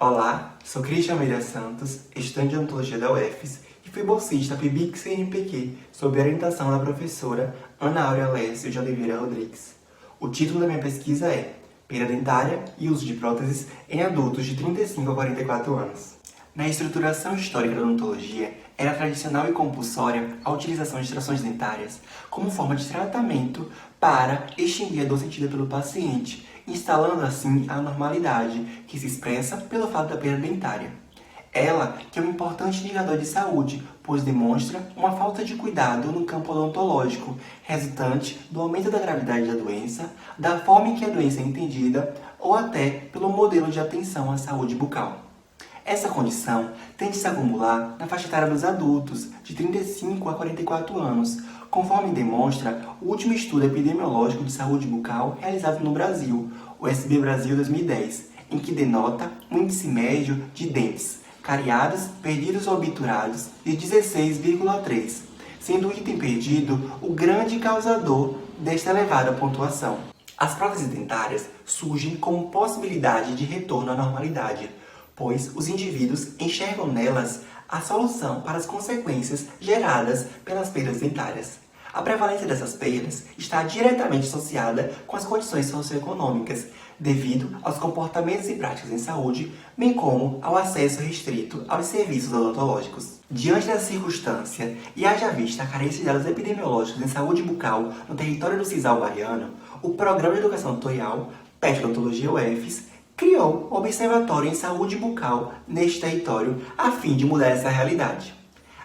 Olá, sou Cristian Almeida Santos, estudante de Odontologia da UFES e fui bolsista PIBIC CNPq sob orientação da professora Ana Áurea Lécio de Oliveira Rodrigues. O título da minha pesquisa é Perda dentária e uso de próteses em adultos de 35 a 44 anos. Na estruturação histórica da odontologia, era tradicional e compulsória a utilização de extrações dentárias como forma de tratamento para extinguir a dor sentida pelo paciente, instalando assim a normalidade, que se expressa pelo fato da perda dentária. Ela que é um importante indicador de saúde, pois demonstra uma falta de cuidado no campo odontológico, resultante do aumento da gravidade da doença, da forma em que a doença é entendida ou até pelo modelo de atenção à saúde bucal. Essa condição tende a se acumular na faixa etária dos adultos, de 35 a 44 anos, conforme demonstra o último estudo epidemiológico de saúde bucal realizado no Brasil, o SB Brasil 2010, em que denota um índice médio de dentes cariados, perdidos ou obturados de 16,3, sendo o item perdido o grande causador desta elevada pontuação. As próteses dentárias surgem como possibilidade de retorno à normalidade, pois os indivíduos enxergam nelas a solução para as consequências geradas pelas perdas dentárias. A prevalência dessas perdas está diretamente associada com as condições socioeconômicas, devido aos comportamentos e práticas em saúde, bem como ao acesso restrito aos serviços odontológicos. Diante dessa circunstância, e haja vista a carência de dados epidemiológicos em saúde bucal no território do Cisal baiano, o Programa de Educação Tutorial, PET Odontologia UFES, criou o Observatório em Saúde Bucal neste território a fim de mudar essa realidade.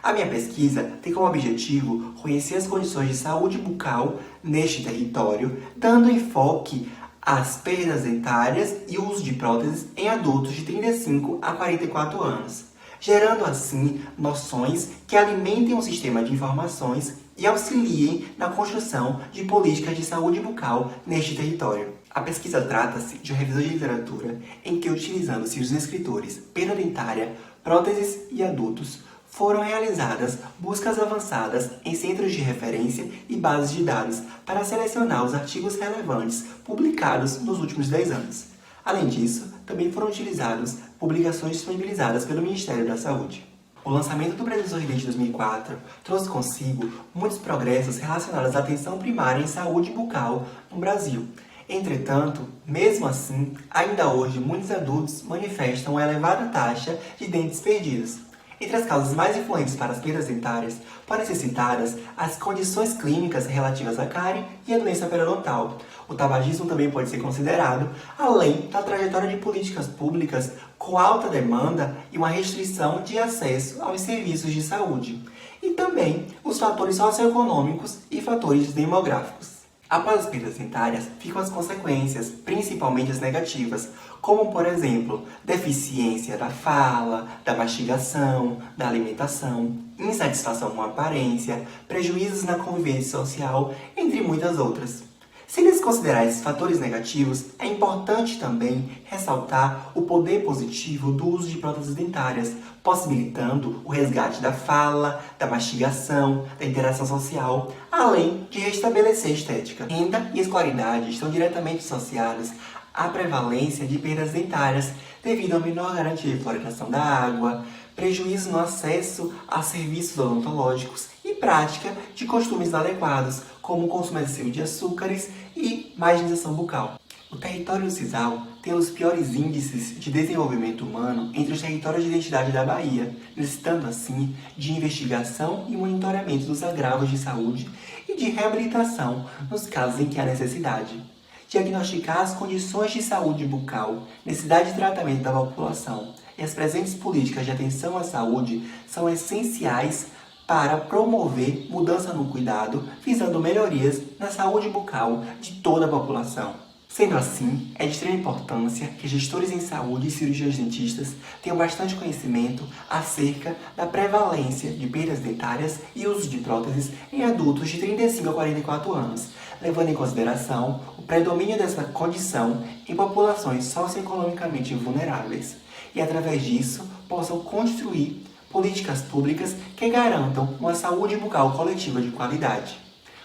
A minha pesquisa tem como objetivo conhecer as condições de saúde bucal neste território, dando enfoque às perdas dentárias e o uso de próteses em adultos de 35 a 44 anos, gerando assim noções que alimentem o sistema de informações e auxiliem na construção de políticas de saúde bucal neste território. A pesquisa trata-se de uma revisão de literatura em que, utilizando-se os escritores perda dentária, próteses e adultos, foram realizadas buscas avançadas em centros de referência e bases de dados para selecionar os artigos relevantes publicados nos últimos 10 anos. Além disso, também foram utilizadas publicações disponibilizadas pelo Ministério da Saúde. O lançamento do Brasil Sorridente 2004 trouxe consigo muitos progressos relacionados à atenção primária em saúde bucal no Brasil. Entretanto, mesmo assim, ainda hoje muitos adultos manifestam uma elevada taxa de dentes perdidos. Entre as causas mais influentes para as perdas dentárias, podem ser citadas as condições clínicas relativas à cárie e à doença periodontal. O tabagismo também pode ser considerado, além da trajetória de políticas públicas com alta demanda e uma restrição de acesso aos serviços de saúde. E também os fatores socioeconômicos e fatores demográficos. Após as perdas dentárias, ficam as consequências, principalmente as negativas, como, por exemplo, deficiência da fala, da mastigação, da alimentação, insatisfação com a aparência, prejuízos na convivência social, entre muitas outras. Sem desconsiderar esses fatores negativos, é importante também ressaltar o poder positivo do uso de próteses dentárias, possibilitando o resgate da fala, da mastigação, da interação social, além de restabelecer a estética. Renda e escolaridade estão diretamente associados à prevalência de perdas dentárias devido à menor garantia de fluoridação da água, prejuízo no acesso a serviços odontológicos e prática de costumes inadequados, como o consumo excessivo de açúcares e marginização bucal. O território do Cisal tem os piores índices de desenvolvimento humano entre os territórios de identidade da Bahia, necessitando assim de investigação e monitoramento dos agravos de saúde e de reabilitação nos casos em que há necessidade. Diagnosticar as condições de saúde bucal, necessidade de tratamento da população e as presentes políticas de atenção à saúde são essenciais para promover mudança no cuidado, visando melhorias na saúde bucal de toda a população. Sendo assim, é de extrema importância que gestores em saúde e cirurgiões dentistas tenham bastante conhecimento acerca da prevalência de perdas dentárias e uso de próteses em adultos de 35 a 44 anos, levando em consideração o predomínio dessa condição em populações socioeconomicamente vulneráveis, e através disso possam construir políticas públicas que garantam uma saúde bucal coletiva de qualidade.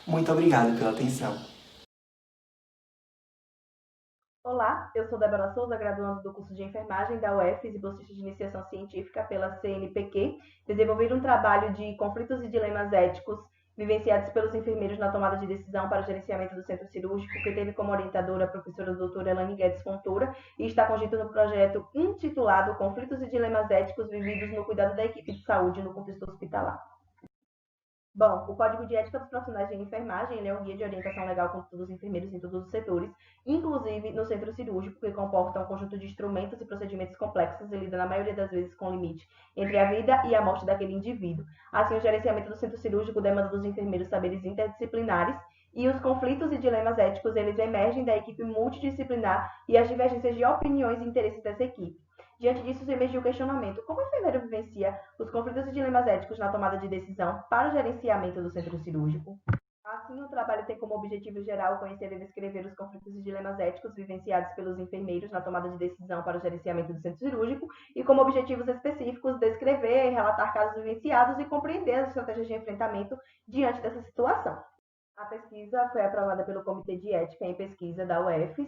Muito obrigado pela atenção. Olá, eu sou Débora Souza, graduanda do curso de enfermagem da UFES e bolsista de iniciação científica pela CNPq. Desenvolvi um trabalho de conflitos e dilemas éticos vivenciados pelos enfermeiros na tomada de decisão para o gerenciamento do centro cirúrgico, que teve como orientadora a professora doutora Elaine Guedes Fontoura e está conjunto no projeto intitulado Conflitos e Dilemas Éticos Vividos no Cuidado da Equipe de Saúde no Contexto Hospitalar. Bom, o Código de Ética dos Profissionais de Enfermagem ele é um guia de orientação legal com todos os enfermeiros em todos os setores, inclusive no centro cirúrgico, que comporta um conjunto de instrumentos e procedimentos complexos e lida, na maioria das vezes, com o limite entre a vida e a morte daquele indivíduo. Assim, o gerenciamento do centro cirúrgico demanda dos enfermeiros saberes interdisciplinares e os conflitos e dilemas éticos eles emergem da equipe multidisciplinar e as divergências de opiniões e interesses dessa equipe. Diante disso, emergiu o questionamento: como o enfermeiro vivencia os conflitos e dilemas éticos na tomada de decisão para o gerenciamento do centro cirúrgico? Assim, o trabalho tem como objetivo geral conhecer e descrever os conflitos e dilemas éticos vivenciados pelos enfermeiros na tomada de decisão para o gerenciamento do centro cirúrgico e, como objetivos específicos, descrever e relatar casos vivenciados e compreender as estratégias de enfrentamento diante dessa situação. A pesquisa foi aprovada pelo Comitê de Ética em Pesquisa da UFES.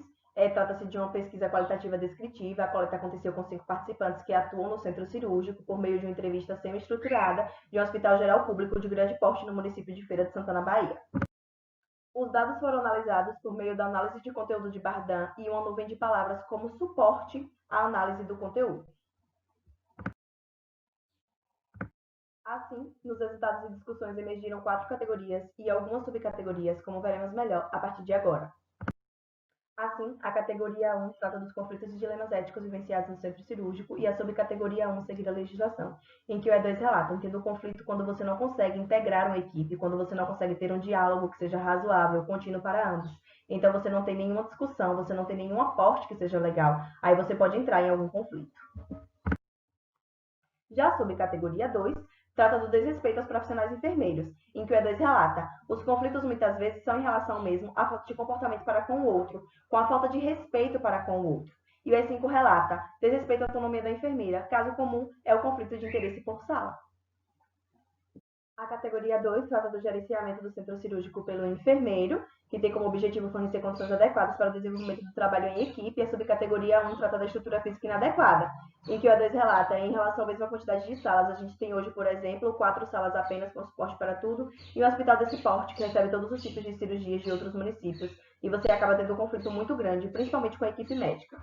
Trata-se de uma pesquisa qualitativa descritiva. A coleta aconteceu com 5 participantes que atuam no centro cirúrgico por meio de uma entrevista semi-estruturada de um hospital geral público de grande porte no município de Feira de Santana, Bahia. Os dados foram analisados por meio da análise de conteúdo de Bardan e uma nuvem de palavras como suporte à análise do conteúdo. Assim, nos resultados e discussões emergiram 4 categorias e algumas subcategorias, como veremos melhor a partir de agora. Assim, a categoria 1 trata dos conflitos e dilemas éticos vivenciados no centro cirúrgico e a subcategoria 1 seguir a legislação, em que o E2 relata: entenda o conflito quando você não consegue integrar uma equipe, quando você não consegue ter um diálogo que seja razoável, contínuo para ambos. Então, você não tem nenhuma discussão, você não tem nenhum aporte que seja legal. Aí você pode entrar em algum conflito. Já a subcategoria 2 trata do desrespeito aos profissionais enfermeiros, em que o E2 relata: os conflitos muitas vezes são em relação mesmo à falta de comportamento para com o outro, com a falta de respeito para com o outro. E o E5 relata: desrespeito à autonomia da enfermeira. Caso comum é o conflito de interesse por sala. A categoria 2 trata do gerenciamento do centro cirúrgico pelo enfermeiro, que tem como objetivo fornecer condições adequadas para o desenvolvimento do trabalho em equipe. E a subcategoria 1 trata da estrutura física inadequada, em que o A2 relata: em relação à mesma quantidade de salas, a gente tem hoje, por exemplo, 4 salas apenas com suporte para tudo, e um hospital desse porte que recebe todos os tipos de cirurgias de outros municípios. E você acaba tendo um conflito muito grande, principalmente com a equipe médica.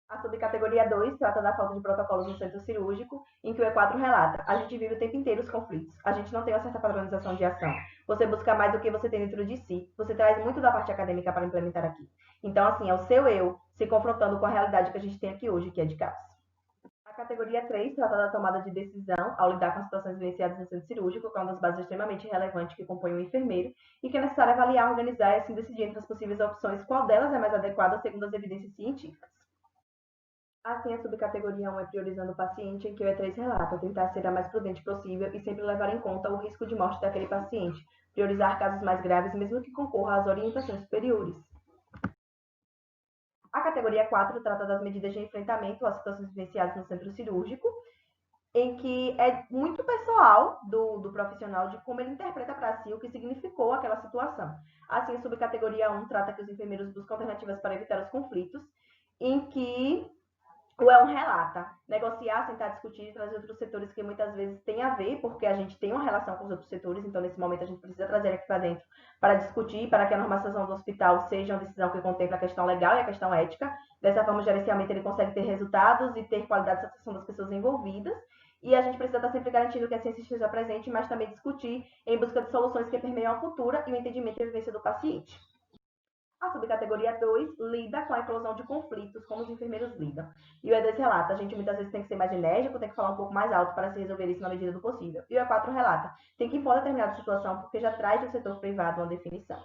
A subcategoria 2 trata da falta de protocolos no centro cirúrgico, em que o E4 relata: a gente vive o tempo inteiro os conflitos, a gente não tem uma certa padronização de ação, você busca mais do que você tem dentro de si, você traz muito da parte acadêmica para implementar aqui. Então, assim, é o seu eu se confrontando com a realidade que a gente tem aqui hoje, que é de caos. A categoria 3 trata da tomada de decisão ao lidar com situações vivenciadas no centro cirúrgico, que é uma das bases extremamente relevantes que compõem o enfermeiro, e que é necessário avaliar, organizar e assim decidir entre as possíveis opções qual delas é mais adequada segundo as evidências científicas. Assim, a subcategoria 1 é priorizando o paciente, em que o E3 relata: tentar ser a mais prudente possível e sempre levar em conta o risco de morte daquele paciente, priorizar casos mais graves, mesmo que concorra às orientações superiores. A categoria 4 trata das medidas de enfrentamento às situações vivenciadas no centro cirúrgico, em que é muito pessoal do profissional de como ele interpreta para si o que significou aquela situação. Assim, a subcategoria 1 trata que os enfermeiros buscam alternativas para evitar os conflitos, em que o Elon relata: negociar, sentar, discutir e trazer outros setores que muitas vezes tem a ver, porque a gente tem uma relação com os outros setores, então nesse momento a gente precisa trazer aqui para dentro para discutir, para que a normalização do hospital seja uma decisão que contempla a questão legal e a questão ética. Dessa forma, o gerenciamento ele consegue ter resultados e ter qualidade de satisfação das pessoas envolvidas. E a gente precisa estar sempre garantindo que a ciência esteja presente, mas também discutir em busca de soluções que permeiam a cultura e o entendimento e a vivência do paciente. A subcategoria 2 lida com a eclosão de conflitos, como os enfermeiros lidam. E o E2 relata: a gente muitas vezes tem que ser mais enérgico, tem que falar um pouco mais alto para se resolver isso na medida do possível. E o E4 relata: tem que impor determinada situação porque já traz do setor privado uma definição.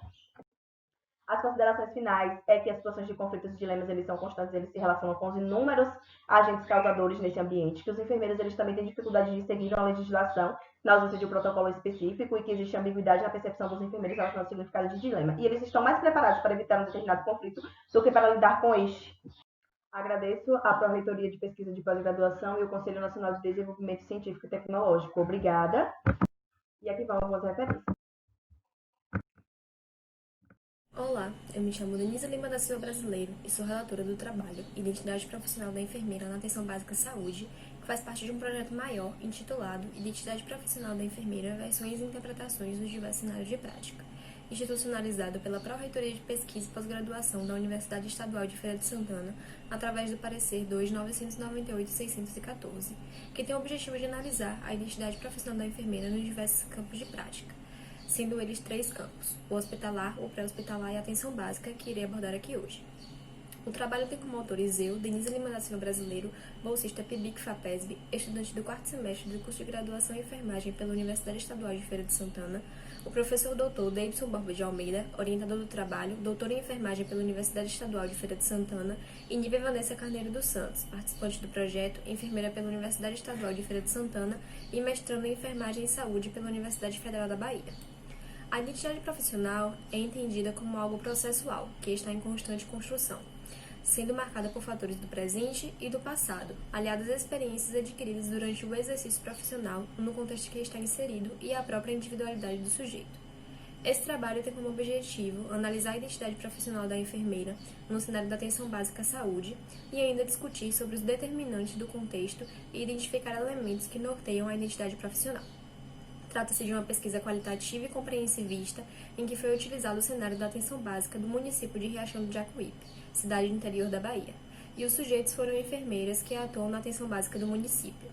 As considerações finais é que as situações de conflitos e dilemas eles são constantes, eles se relacionam com os inúmeros agentes causadores nesse ambiente, que os enfermeiros eles também têm dificuldade de seguir uma legislação na ausência de um protocolo específico e que existe ambiguidade na percepção dos enfermeiros relacionada ao significado de dilema. E eles estão mais preparados para evitar um determinado conflito do que para lidar com este. Agradeço à Pró-Reitoria de Pesquisa de Pós-Graduação e o Conselho Nacional de Desenvolvimento Científico e Tecnológico. Obrigada. E aqui vão algumas referências. Olá, eu me chamo Denise Lima da Silva Brasileiro e sou relatora do trabalho Identidade Profissional da Enfermeira na Atenção Básica Saúde, que faz parte de um projeto maior intitulado Identidade Profissional da Enfermeira, Versões e Interpretações nos Diversos Cenários de Prática, institucionalizado pela Pró-Reitoria de Pesquisa e Pós-Graduação da Universidade Estadual de Feira de Santana, através do parecer 2.998/614, que tem o objetivo de analisar a identidade profissional da enfermeira nos diversos campos de prática, sendo eles 3 campos: o hospitalar, o pré-hospitalar e a atenção básica, que irei abordar aqui hoje. O trabalho tem como autores eu, Denise Lima da Silva Brasileiro, bolsista PIBIC-FAPESB, estudante do 4º semestre do curso de graduação em enfermagem pela Universidade Estadual de Feira de Santana, o professor doutor Deibson Borba de Almeida, orientador do trabalho, doutor em enfermagem pela Universidade Estadual de Feira de Santana, e Nívia Vanessa Carneiro dos Santos, participante do projeto, enfermeira pela Universidade Estadual de Feira de Santana e mestrando em enfermagem e saúde pela Universidade Federal da Bahia. A identidade profissional é entendida como algo processual, que está em constante construção, sendo marcada por fatores do presente e do passado, aliados às experiências adquiridas durante o exercício profissional no contexto que está inserido e à própria individualidade do sujeito. Esse trabalho tem como objetivo analisar a identidade profissional da enfermeira no cenário da atenção básica à saúde e ainda discutir sobre os determinantes do contexto e identificar elementos que norteiam a identidade profissional. Trata-se de uma pesquisa qualitativa e compreensivista em que foi utilizado o cenário da atenção básica do município de Riachão do Jacuípe, cidade do interior da Bahia, e os sujeitos foram enfermeiras que atuam na atenção básica do município.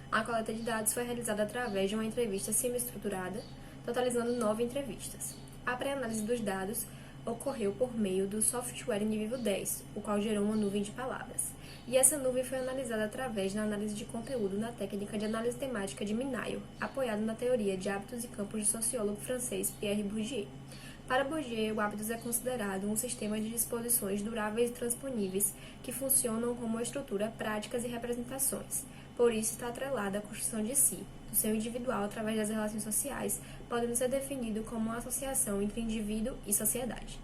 A coleta de dados foi realizada através de uma entrevista semi-estruturada, totalizando 9 entrevistas. A pré-análise dos dados ocorreu por meio do software NVivo 10, o qual gerou uma nuvem de palavras. E essa nuvem foi analisada através da análise de conteúdo na técnica de análise temática de Minayo, apoiado na teoria de hábitos e campos do sociólogo francês Pierre Bourdieu. Para Bourdieu, o hábitos é considerado um sistema de disposições duráveis e transponíveis que funcionam como estrutura, práticas e representações. Por isso, está atrelada à construção de si, do seu individual através das relações sociais, podendo ser definido como uma associação entre indivíduo e sociedade.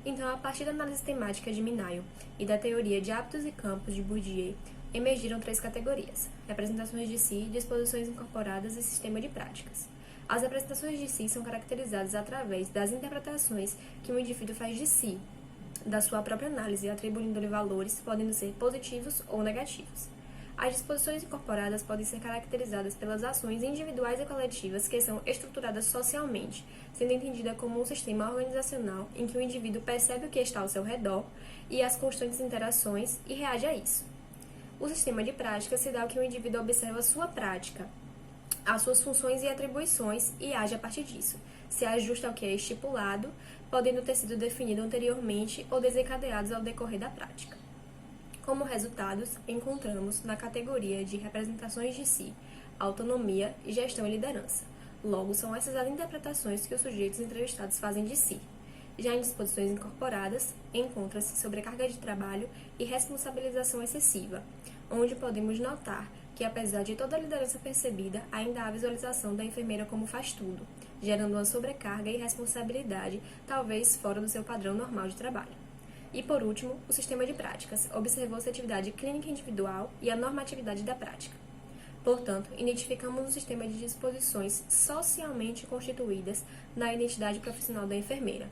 Então, a partir da análise temática de Minayo e da teoria de hábitos e campos de Bourdieu, emergiram 3 categorias: representações de si, disposições incorporadas e sistema de práticas. As representações de si são caracterizadas através das interpretações que o indivíduo faz de si, da sua própria análise, atribuindo-lhe valores, podendo ser positivos ou negativos. As disposições incorporadas podem ser caracterizadas pelas ações individuais e coletivas que são estruturadas socialmente, sendo entendida como um sistema organizacional em que o indivíduo percebe o que está ao seu redor e as constantes interações e reage a isso. O sistema de prática se dá ao que o indivíduo observa sua prática, as suas funções e atribuições e age a partir disso. Se ajusta ao que é estipulado, podendo ter sido definido anteriormente ou desencadeados ao decorrer da prática. Como resultados, encontramos na categoria de representações de si, autonomia, gestão e liderança. Logo, são essas as interpretações que os sujeitos entrevistados fazem de si. Já em disposições incorporadas, encontra-se sobrecarga de trabalho e responsabilização excessiva, onde podemos notar que, apesar de toda a liderança percebida, ainda há visualização da enfermeira como faz tudo, gerando uma sobrecarga e responsabilidade, talvez fora do seu padrão normal de trabalho. E, por último, o sistema de práticas observou-se a atividade clínica individual e a normatividade da prática. Portanto, identificamos um sistema de disposições socialmente constituídas na identidade profissional da enfermeira,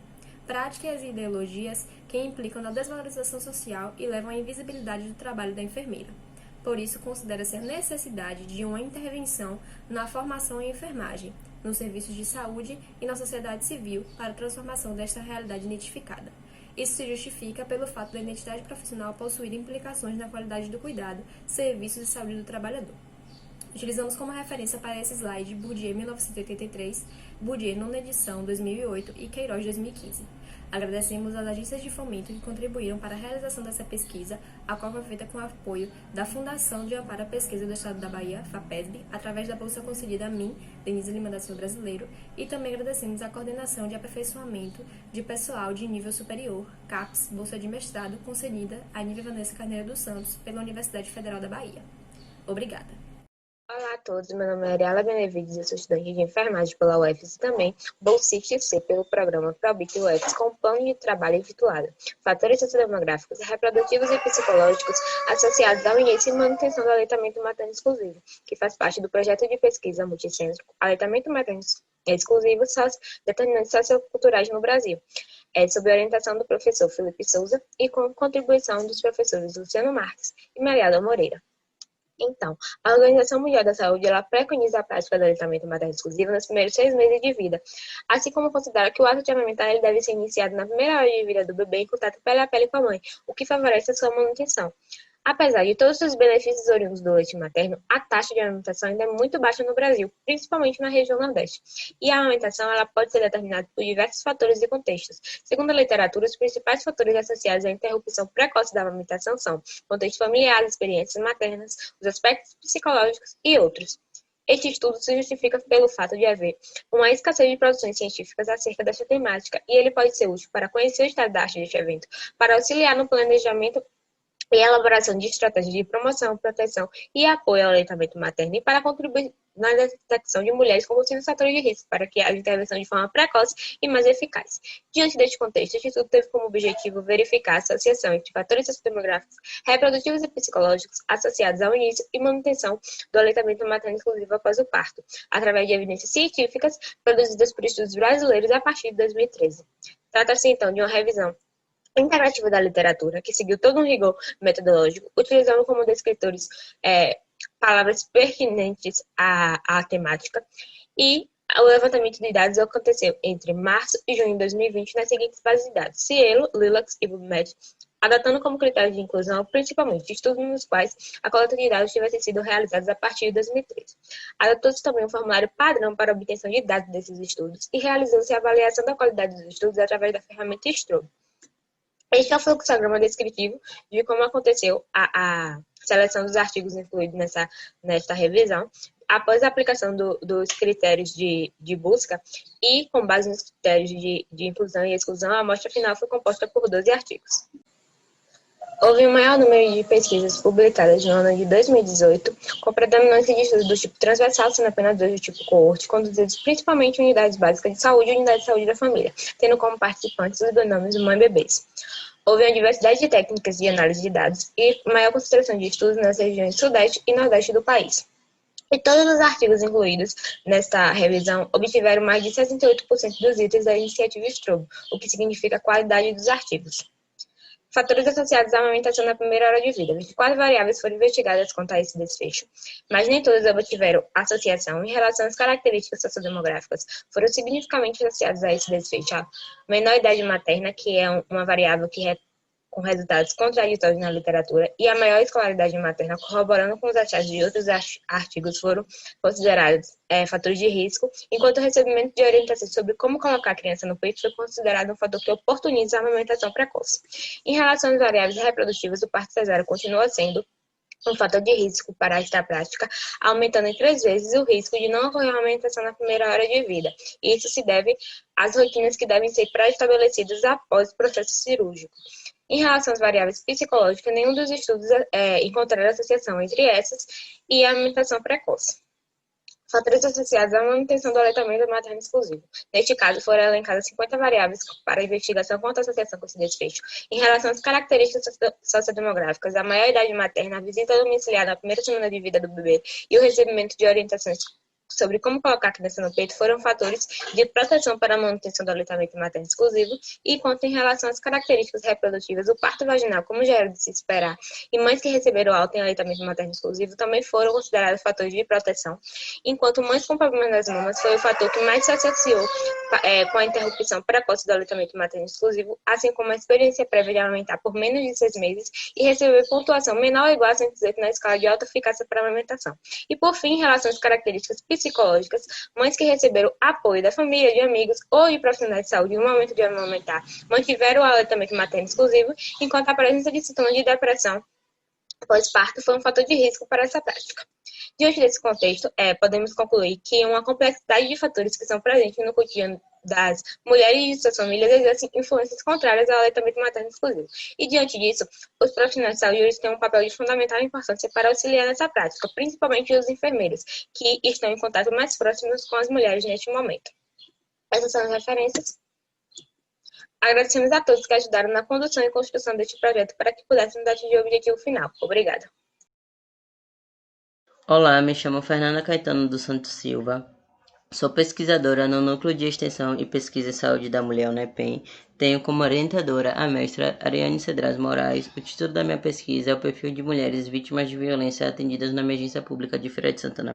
práticas e ideologias que implicam na desvalorização social e levam à invisibilidade do trabalho da enfermeira. Por isso, considera-se a necessidade de uma intervenção na formação em enfermagem, nos serviços de saúde e na sociedade civil para a transformação desta realidade identificada. Isso se justifica pelo fato da identidade profissional possuir implicações na qualidade do cuidado, serviços e saúde do trabalhador. Utilizamos como referência para esse slide Bourdieu 1983, Bourdieu nona edição 2008 e Queiroz 2015. Agradecemos às agências de fomento que contribuíram para a realização dessa pesquisa, a qual foi feita com o apoio da Fundação de Amparo à Pesquisa do Estado da Bahia, FAPESB, através da bolsa concedida a mim, Denise Lima da Silva Brasileiro, e também agradecemos à Coordenação de Aperfeiçoamento de Pessoal de Nível Superior, CAPES, bolsa de mestrado, concedida a Nívia Vanessa Carneiro dos Santos, pela Universidade Federal da Bahia. Obrigada. Olá a todos, meu nome é Ariela Benevides, eu sou estudante de enfermagem pela UFES e também bolsista IC pelo programa ProBIC UFES com plano de trabalho intitulado Fatores Sociodemográficos, Reprodutivos e Psicológicos associados ao início e manutenção do aleitamento materno exclusivo, que faz parte do projeto de pesquisa multicêntrico Aleitamento Materno Exclusivo, Determinantes Socioculturais no Brasil. sob a orientação do professor Felipe Souza e com contribuição dos professores Luciano Marques e Mariada Moreira. Então, a Organização Mundial da Saúde ela preconiza a prática do aleitamento materno exclusivo nos primeiros 6 meses de vida, assim como considera que o ato de amamentar ele deve ser iniciado na primeira hora de vida do bebê em contato pele a pele com a mãe, o que favorece a sua manutenção. Apesar de todos os benefícios oriundos do leite materno, a taxa de amamentação ainda é muito baixa no Brasil, principalmente na região Nordeste. E a amamentação ela pode ser determinada por diversos fatores e contextos. Segundo a literatura, os principais fatores associados à interrupção precoce da amamentação são contexto familiar, experiências maternas, os aspectos psicológicos e outros. Este estudo se justifica pelo fato de haver uma escassez de produções científicas acerca desta temática, e ele pode ser útil para conhecer o estado da arte deste evento, para auxiliar no planejamento e elaboração de estratégias de promoção, proteção e apoio ao aleitamento materno e para contribuir na detecção de mulheres com possíveis fatores de risco para que haja intervenção de forma precoce e mais eficaz. Diante deste contexto, este estudo teve como objetivo verificar a associação entre fatores sociodemográficos, reprodutivos e psicológicos associados ao início e manutenção do aleitamento materno exclusivo após o parto, através de evidências científicas produzidas por estudos brasileiros a partir de 2013. Trata-se, então, de uma revisão integrativa da literatura, que seguiu todo um rigor metodológico, utilizando como descritores palavras pertinentes à temática, e o levantamento de dados aconteceu entre março e junho de 2020 nas seguintes bases de dados: Cielo, Lilacs e PubMed, adotando como critério de inclusão, principalmente, estudos nos quais a coleta de dados tivesse sido realizada a partir de 2013. Adotou-se também um formulário padrão para a obtenção de dados desses estudos e realizou-se a avaliação da qualidade dos estudos através da ferramenta Strobe. Este é o fluxograma descritivo de como aconteceu a seleção dos artigos incluídos nesta revisão, após a aplicação dos critérios de busca e com base nos critérios de inclusão e exclusão, a amostra final foi composta por 12 artigos. Houve um maior número de pesquisas publicadas no ano de 2018, com predominância de estudos do tipo transversal, sendo apenas 2 do tipo coorte, conduzidos principalmente em unidades básicas de saúde e unidades de saúde da família, tendo como participantes os binômios mãe e bebês. Houve uma diversidade de técnicas de análise de dados e maior concentração de estudos nas regiões sudeste e nordeste do país. E todos os artigos incluídos nesta revisão obtiveram mais de 68% dos itens da iniciativa Strobe, o que significa a qualidade dos artigos. Fatores associados à amamentação na primeira hora de vida. 24 variáveis foram investigadas quanto a esse desfecho, mas nem todas obtiveram associação em relação às características sociodemográficas. Foram significativamente associadas a esse desfecho a menor idade materna, que é uma variável com resultados contraditórios na literatura, e a maior escolaridade materna, corroborando com os achados de outros artigos, foram considerados fatores de risco, enquanto o recebimento de orientações sobre como colocar a criança no peito foi considerado um fator que oportuniza a amamentação precoce. Em relação às variáveis reprodutivas, o parto cesáreo continua sendo um fator de risco para esta prática, aumentando em 3 vezes o risco de não ocorrer uma amamentação na primeira hora de vida. Isso se deve às rotinas que devem ser pré-estabelecidas após o processo cirúrgico. Em relação às variáveis psicológicas, nenhum dos estudos encontraram associação entre essas e a amamentação precoce. Fatores associados à manutenção do aleitamento materno exclusivo. Neste caso, foram elencadas 50 variáveis para a investigação quanto à associação com esse desfecho. Em relação às características sociodemográficas, a maior idade materna, a visita domiciliar na primeira semana de vida do bebê e o recebimento de orientações sobre como colocar a criança no peito foram fatores de proteção para a manutenção do aleitamento materno exclusivo, e quanto em relação às características reprodutivas, o parto vaginal, como já era de se esperar, e mães que receberam alta em aleitamento materno exclusivo também foram considerados fatores de proteção, enquanto mães com problema das mamas foi o fator que mais se associou com a interrupção precoce do aleitamento materno exclusivo, assim como a experiência prévia de amamentar por menos de 6 meses e receber pontuação menor ou igual a 118 na escala de alta eficácia para a amamentação. E por fim, em relação às características psicológicas, mães que receberam apoio da família, de amigos ou de profissionais de saúde no momento de amamentar mantiveram o aleitamento materno exclusivo, enquanto a presença de sintomas de depressão pós-parto foi um fator de risco para essa prática. Diante desse contexto, podemos concluir que uma complexidade de fatores que são presentes no cotidiano das mulheres e de suas famílias exercem influências contrárias ao aleitamento materno exclusivo. E diante disso, os profissionais de saúde têm um papel de fundamental importância para auxiliar nessa prática, principalmente os enfermeiros, que estão em contato mais próximos com as mulheres neste momento. Essas são as referências. Agradecemos a todos que ajudaram na condução e construção deste projeto para que pudéssemos atingir o objetivo final. Obrigada. Olá, me chamo Fernanda Caetano dos Santos Silva. Sou pesquisadora no Núcleo de Extensão e Pesquisa em Saúde da Mulher UNEPEM. Tenho como orientadora a mestra Ariane Cedrais Moraes. O título da minha pesquisa é o perfil de mulheres vítimas de violência atendidas na emergência pública de Feira de Santana.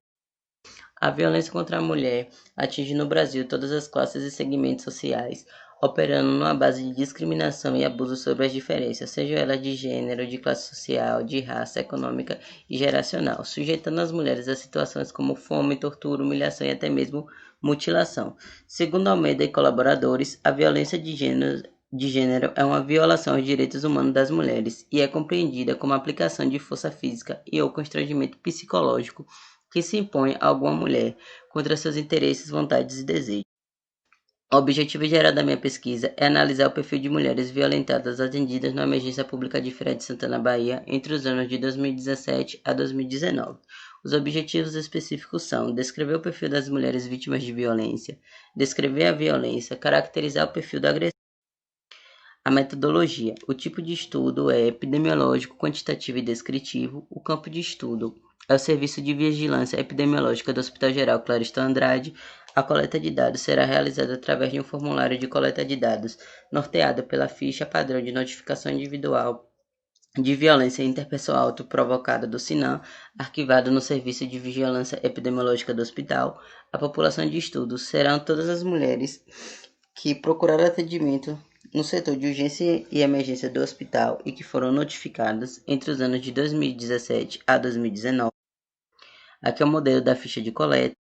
A violência contra a mulher atinge no Brasil todas as classes e segmentos sociais, operando numa base de discriminação e abuso sobre as diferenças, sejam elas de gênero, de classe social, de raça, econômica e geracional, sujeitando as mulheres a situações como fome, tortura, humilhação e até mesmo mutilação. Segundo Almeida e colaboradores, a violência de gênero é uma violação aos direitos humanos das mulheres e é compreendida como aplicação de força física e ou constrangimento psicológico que se impõe a alguma mulher contra seus interesses, vontades e desejos. O objetivo geral da minha pesquisa é analisar o perfil de mulheres violentadas atendidas na emergência pública de Feira de Santana, Bahia, entre os anos de 2017 a 2019. Os objetivos específicos são descrever o perfil das mulheres vítimas de violência, descrever a violência, caracterizar o perfil do agressor. A metodologia. O tipo de estudo é epidemiológico, quantitativo e descritivo. O campo de estudo é o Serviço de Vigilância Epidemiológica do Hospital Geral Clariston Andrade. A coleta de dados será realizada através de um formulário de coleta de dados, norteado pela ficha padrão de notificação individual de violência interpessoal autoprovocada do SINAM, arquivado no Serviço de Vigilância Epidemiológica do Hospital. A população de estudo serão todas as mulheres que procuraram atendimento no setor de urgência e emergência do hospital e que foram notificadas entre os anos de 2017 a 2019. Aqui é o modelo da ficha de coleta.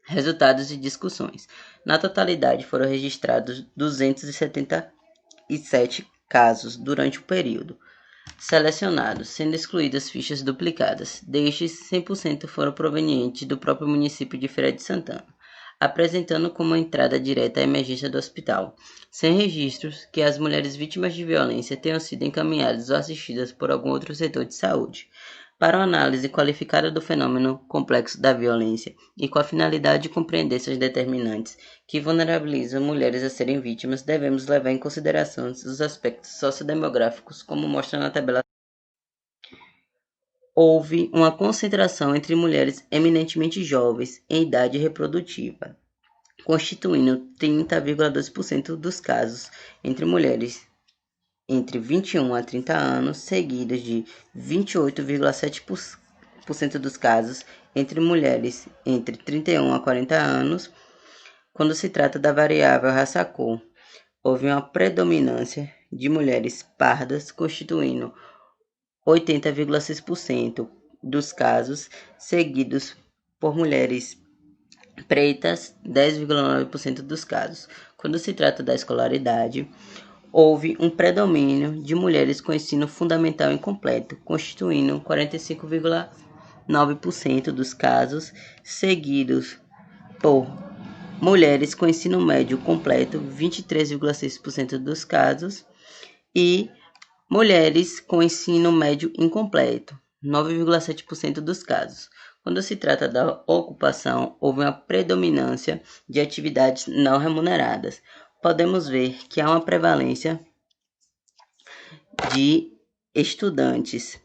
Resultados e discussões. Na totalidade, foram registrados 277 casos durante o período selecionados, sendo excluídas fichas duplicadas. Destes, 100% foram provenientes do próprio município de Feira de Santana, apresentando como entrada direta a emergência do hospital, sem registros que as mulheres vítimas de violência tenham sido encaminhadas ou assistidas por algum outro setor de saúde. Para uma análise qualificada do fenômeno complexo da violência e com a finalidade de compreender seus determinantes que vulnerabilizam mulheres a serem vítimas, devemos levar em consideração os aspectos sociodemográficos, como mostra na tabela. Houve uma concentração entre mulheres eminentemente jovens em idade reprodutiva, constituindo 30,2% dos casos entre mulheres entre 21 a 30 anos, seguidas de 28,7% dos casos entre mulheres entre 31 a 40 anos. Quando se trata da variável raça-cor, houve uma predominância de mulheres pardas, constituindo 80,6% dos casos, seguidos por mulheres pretas, 10,9% dos casos. Quando se trata da escolaridade, houve um predomínio de mulheres com ensino fundamental incompleto, constituindo 45,9% dos casos, seguidos por mulheres com ensino médio completo, 23,6% dos casos, e mulheres com ensino médio incompleto, 9,7% dos casos. Quando se trata da ocupação, houve uma predominância de atividades não remuneradas. Podemos ver que há uma prevalência de estudantes,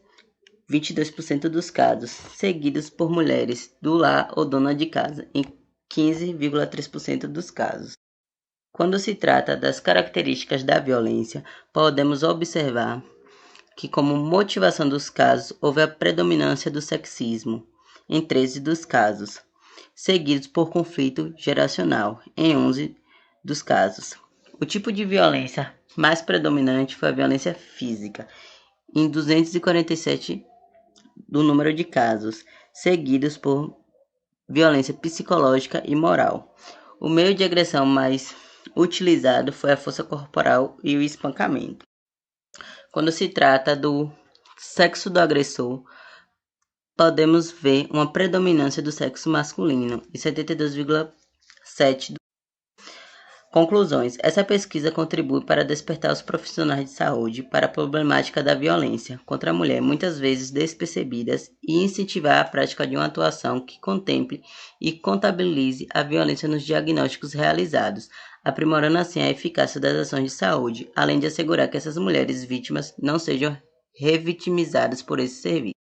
22% dos casos, seguidos por mulheres do lar ou dona de casa, em 15,3% dos casos. Quando se trata das características da violência, podemos observar que, como motivação dos casos, houve a predominância do sexismo, em 13 dos casos, seguidos por conflito geracional, em 11 dos casos. O tipo de violência mais predominante foi a violência física, em 247 do número de casos, seguidos por violência psicológica e moral. O meio de agressão mais utilizado foi a força corporal e o espancamento. Quando se trata do sexo do agressor, podemos ver uma predominância do sexo masculino, em 72,7%. Conclusões. Essa pesquisa contribui para despertar os profissionais de saúde para a problemática da violência contra a mulher, muitas vezes despercebidas, e incentivar a prática de uma atuação que contemple e contabilize a violência nos diagnósticos realizados, aprimorando assim a eficácia das ações de saúde, além de assegurar que essas mulheres vítimas não sejam revitimizadas por esse serviço.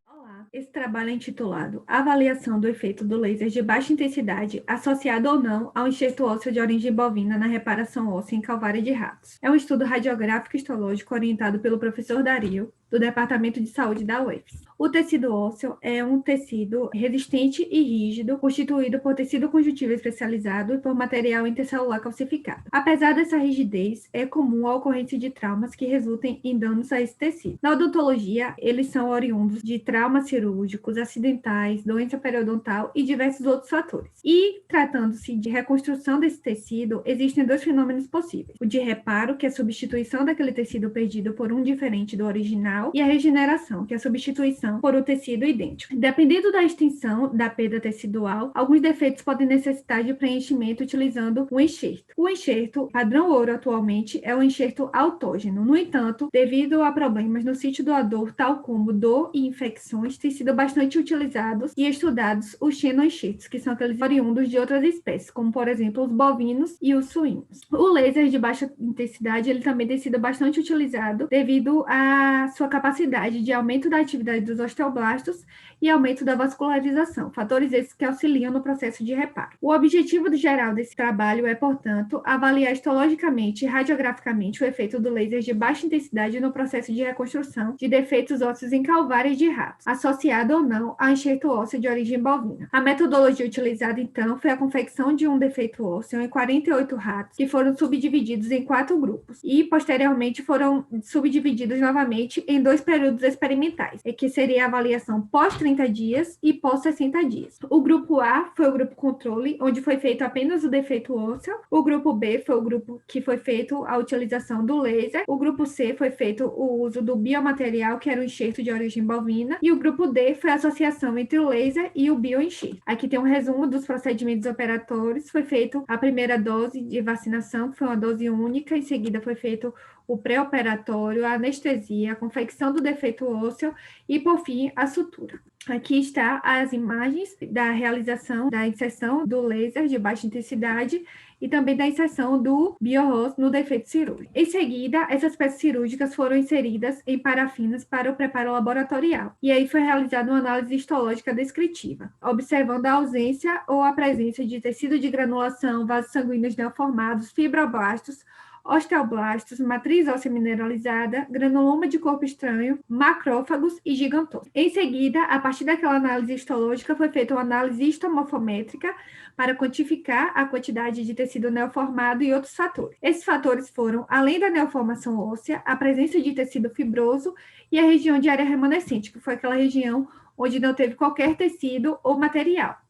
Olá, Esse trabalho é intitulado Avaliação do efeito do laser de baixa intensidade associado ou não ao enxerto ósseo de origem bovina na reparação óssea em calvária de ratos. É um estudo radiográfico histológico orientado pelo professor Dario, do Departamento de Saúde da UFES. O tecido ósseo é um tecido resistente e rígido, constituído por tecido conjuntivo especializado e por material intercelular calcificado. Apesar dessa rigidez, é comum a ocorrência de traumas que resultem em danos a esse tecido. Na odontologia, eles são oriundos de traumas cirúrgicos, acidentais, doença periodontal e diversos outros fatores. E, tratando-se de reconstrução desse tecido, existem dois fenômenos possíveis. O de reparo, que é a substituição daquele tecido perdido por um diferente do original, e a regeneração, que é a substituição por um tecido idêntico. Dependendo da extensão da perda tecidual, alguns defeitos podem necessitar de preenchimento utilizando um enxerto. O enxerto padrão ouro atualmente é o enxerto autógeno. No entanto, devido a problemas no sítio doador, tal como dor e infecções, têm sido bastante utilizados e estudados os xenoenxertos, que são aqueles oriundos de outras espécies, como por exemplo os bovinos e os suínos. O laser de baixa intensidade, ele também tem sido bastante utilizado devido à sua capacidade de aumento da atividade dos osteoblastos e aumento da vascularização, fatores esses que auxiliam no processo de reparo. O objetivo geral desse trabalho é, portanto, avaliar histologicamente e radiograficamente o efeito do laser de baixa intensidade no processo de reconstrução de defeitos ósseos em calvárias de ratos, associado ou não a enxerto ósseo de origem bovina. A metodologia utilizada, então, foi a confecção de um defeito ósseo em 48 ratos, que foram subdivididos em 4 grupos, e, posteriormente, foram subdivididos novamente em 2 períodos experimentais, que seria a avaliação pós 30 dias e pós 60 dias. O grupo A foi o grupo controle, onde foi feito apenas o defeito ósseo. O grupo B foi o grupo que foi feito a utilização do laser. O grupo C foi feito o uso do biomaterial, que era o enxerto de origem bovina. E o grupo D foi a associação entre o laser e o bioenxerto. Aqui tem um resumo dos procedimentos operatórios. Foi feito a primeira dose de vacinação, que foi uma dose única. Em seguida foi feito o pré-operatório, a anestesia, a confecção do defeito ósseo e, por fim, a sutura. Aqui está as imagens da realização da inserção do laser de baixa intensidade e também da inserção do BioROS no defeito cirúrgico. Em seguida, essas peças cirúrgicas foram inseridas em parafinas para o preparo laboratorial. E aí foi realizada uma análise histológica descritiva, observando a ausência ou a presença de tecido de granulação, vasos sanguíneos neoformados, fibroblastos, osteoblastos, matriz óssea mineralizada, granuloma de corpo estranho, macrófagos e gigantoma. Em seguida, a partir daquela análise histológica, foi feita uma análise histomorfométrica para quantificar a quantidade de tecido neoformado e outros fatores. Esses fatores foram, além da neoformação óssea, a presença de tecido fibroso e a região de área remanescente, que foi aquela região onde não teve qualquer tecido ou material.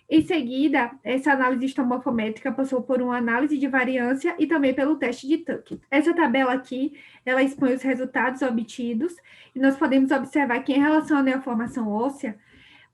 Em seguida, essa análise histomorfométrica passou por uma análise de variância e também pelo teste de Tuck. Essa tabela aqui, ela expõe os resultados obtidos e nós podemos observar que em relação à neoformação óssea,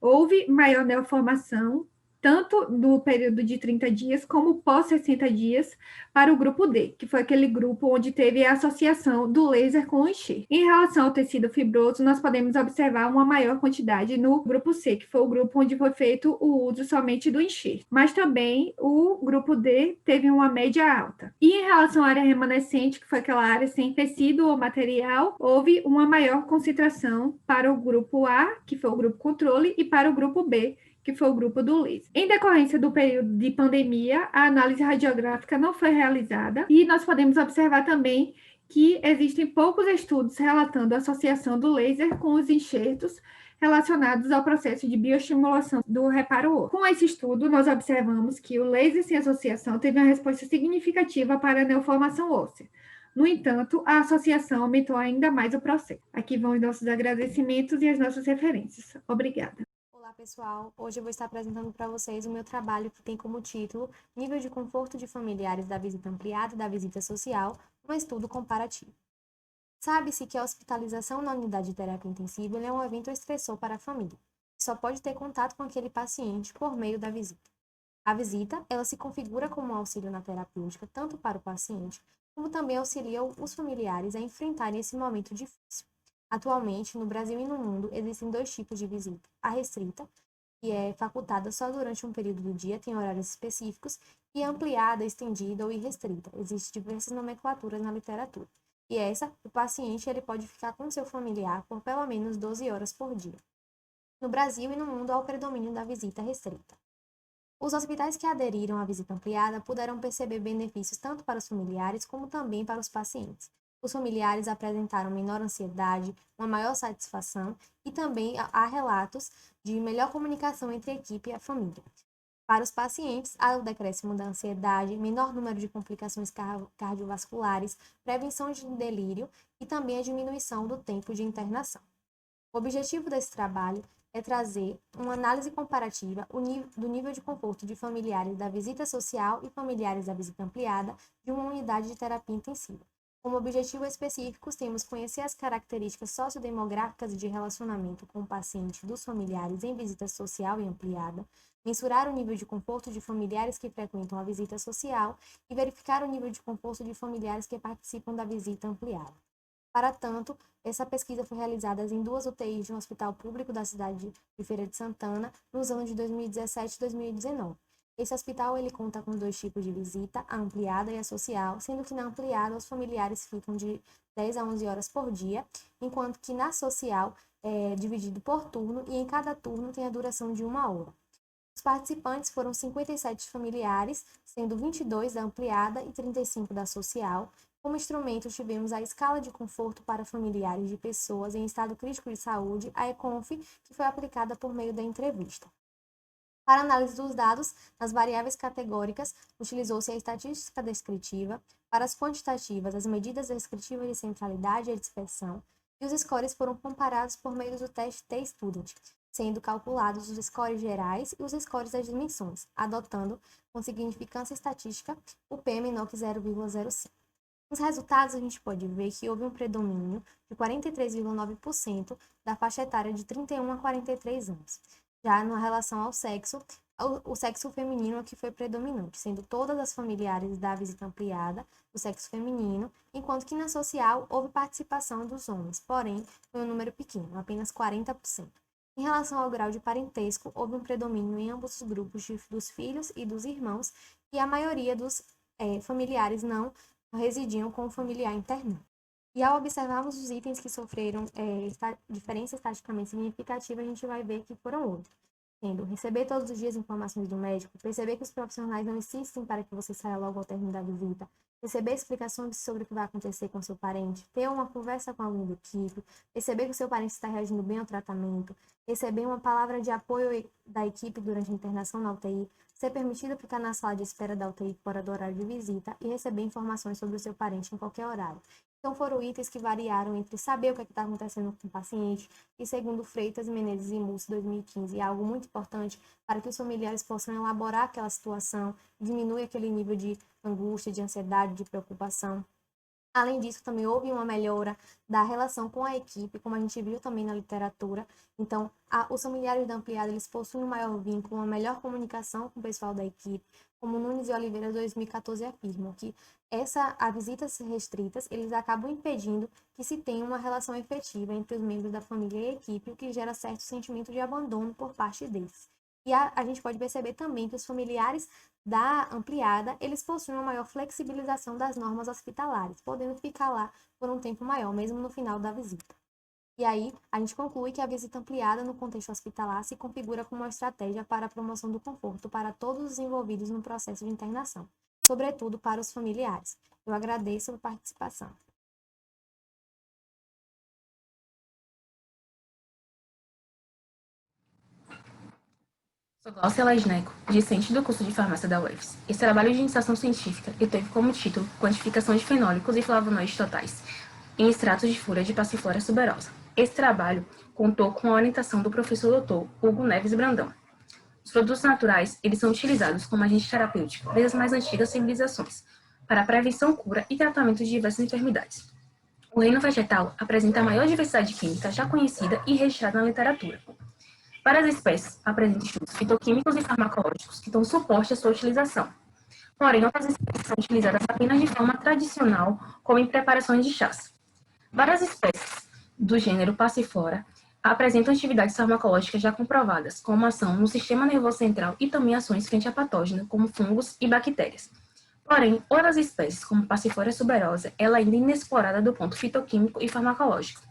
houve maior neoformação tanto no período de 30 dias como pós 60 dias para o grupo D, que foi aquele grupo onde teve a associação do laser com o enxerto. Em relação ao tecido fibroso, nós podemos observar uma maior quantidade no grupo C, que foi o grupo onde foi feito o uso somente do enxerto. Mas também o grupo D teve uma média alta. E em relação à área remanescente, que foi aquela área sem tecido ou material, houve uma maior concentração para o grupo A, que foi o grupo controle, e para o grupo B, que foi o grupo do laser. Em decorrência do período de pandemia, a análise radiográfica não foi realizada e nós podemos observar também que existem poucos estudos relatando a associação do laser com os enxertos relacionados ao processo de bioestimulação do reparo ósseo. Com esse estudo, nós observamos que o laser sem associação teve uma resposta significativa para a neoformação óssea. No entanto, a associação aumentou ainda mais o processo. Aqui vão os nossos agradecimentos e as nossas referências. Obrigada. Olá pessoal, hoje eu vou estar apresentando para vocês o meu trabalho que tem como título Nível de conforto de familiares da visita ampliada e da visita social, um estudo comparativo. Sabe-se que a hospitalização na unidade de terapia intensiva é um evento estressor para a família, que só pode ter contato com aquele paciente por meio da visita. A visita, ela se configura como um auxílio na terapêutica tanto para o paciente, como também auxilia os familiares a enfrentarem esse momento difícil. Atualmente, no Brasil e no mundo, existem 2 tipos de visita. A restrita, que é facultada só durante um período do dia, tem horários específicos, e a ampliada, estendida ou irrestrita. Existem diversas nomenclaturas na literatura. E essa, o paciente ele pode ficar com seu familiar por pelo menos 12 horas por dia. No Brasil e no mundo há o predomínio da visita restrita. Os hospitais que aderiram à visita ampliada puderam perceber benefícios tanto para os familiares como também para os pacientes. Os familiares apresentaram menor ansiedade, uma maior satisfação e também há relatos de melhor comunicação entre a equipe e a família. Para os pacientes, há o decréscimo da ansiedade, menor número de complicações cardiovasculares, prevenção de delírio e também a diminuição do tempo de internação. O objetivo desse trabalho é trazer uma análise comparativa do nível de conforto de familiares da visita social e familiares da visita ampliada de uma unidade de terapia intensiva. Como objetivo específico, temos conhecer as características sociodemográficas de relacionamento com o paciente dos familiares em visita social e ampliada, mensurar o nível de conforto de familiares que frequentam a visita social e verificar o nível de conforto de familiares que participam da visita ampliada. Para tanto, essa pesquisa foi realizada em 2 UTIs de um hospital público da cidade de Feira de Santana nos anos de 2017 e 2019. Esse hospital ele conta com 2 tipos de visita, a ampliada e a social, sendo que na ampliada os familiares ficam de 10 a 11 horas por dia, enquanto que na social é dividido por turno e em cada turno tem a duração de 1 hora. Os participantes foram 57 familiares, sendo 22 da ampliada e 35 da social. Como instrumento, tivemos a escala de conforto para familiares de pessoas em estado crítico de saúde, a ECONF, que foi aplicada por meio da entrevista. Para análise dos dados, nas variáveis categóricas, utilizou-se a estatística descritiva, para as quantitativas, as medidas descritivas de centralidade e dispersão, e os scores foram comparados por meio do teste T-Student, sendo calculados os scores gerais e os scores das dimensões, adotando, com significância estatística, o P menor que 0,05. Nos resultados, a gente pode ver que houve um predomínio de 43,9% da faixa etária de 31 a 43 anos. Já na relação ao sexo, o sexo feminino é que foi predominante, sendo todas as familiares da visita ampliada do sexo feminino, enquanto que na social houve participação dos homens, porém foi um número pequeno, apenas 40%. Em relação ao grau de parentesco, houve um predomínio em ambos os grupos dos filhos e dos irmãos, e a maioria dos familiares não residiam com o familiar interno. E ao observarmos os itens que sofreram diferença estatisticamente significativa, a gente vai ver que foram 8. Sendo receber todos os dias informações do médico, perceber que os profissionais não insistem para que você saia logo ao término da visita, receber explicações sobre o que vai acontecer com seu parente, ter uma conversa com alguém da equipe, perceber que o seu parente está reagindo bem ao tratamento, receber uma palavra de apoio da equipe durante a internação na UTI, ser permitido ficar na sala de espera da UTI fora do horário de visita e receber informações sobre o seu parente em qualquer horário. Então, foram itens que variaram entre saber o que está acontecendo com o paciente e, segundo Freitas, Menezes e Mussi, 2015, é algo muito importante para que os familiares possam elaborar aquela situação, diminuir aquele nível de angústia, de ansiedade, de preocupação. Além disso, também houve uma melhora da relação com a equipe, como a gente viu também na literatura. Então, os familiares da ampliada, eles possuem um maior vínculo, uma melhor comunicação com o pessoal da equipe, como Nunes e Oliveira, 2014, afirmam que as visitas restritas, eles acabam impedindo que se tenha uma relação efetiva entre os membros da família e a equipe, o que gera certo sentimento de abandono por parte deles. E a gente pode perceber também que os familiares da ampliada, eles possuem uma maior flexibilização das normas hospitalares, podendo ficar lá por um tempo maior, mesmo no final da visita. E aí, a gente conclui que a visita ampliada no contexto hospitalar se configura como uma estratégia para a promoção do conforto para todos os envolvidos no processo de internação, sobretudo para os familiares. Eu agradeço a participação. Sou Glaucia Lasneco, discente do curso de farmácia da UFS. Esse trabalho de iniciação científica teve como título Quantificação de fenólicos e flavonoides totais em extratos de folha de passiflora tuberosa. Esse trabalho contou com a orientação do professor Dr. Hugo Neves Brandão. Os produtos naturais, eles são utilizados como agente terapêutico desde as mais antigas civilizações, para a prevenção, cura e tratamento de diversas enfermidades. O reino vegetal apresenta a maior diversidade química já conhecida e registrada na literatura. Várias espécies apresentam estudos fitoquímicos e farmacológicos que dão suporte à sua utilização. Porém, outras espécies são utilizadas apenas de forma tradicional, como em preparações de chás. Várias espécies do gênero Passiflora apresentam atividades farmacológicas já comprovadas, como ação no sistema nervoso central e também ações frente a patógenos, como fungos e bactérias. Porém, outras espécies, como Passiflora tuberosa, ela ainda é inexplorada do ponto fitoquímico e farmacológico.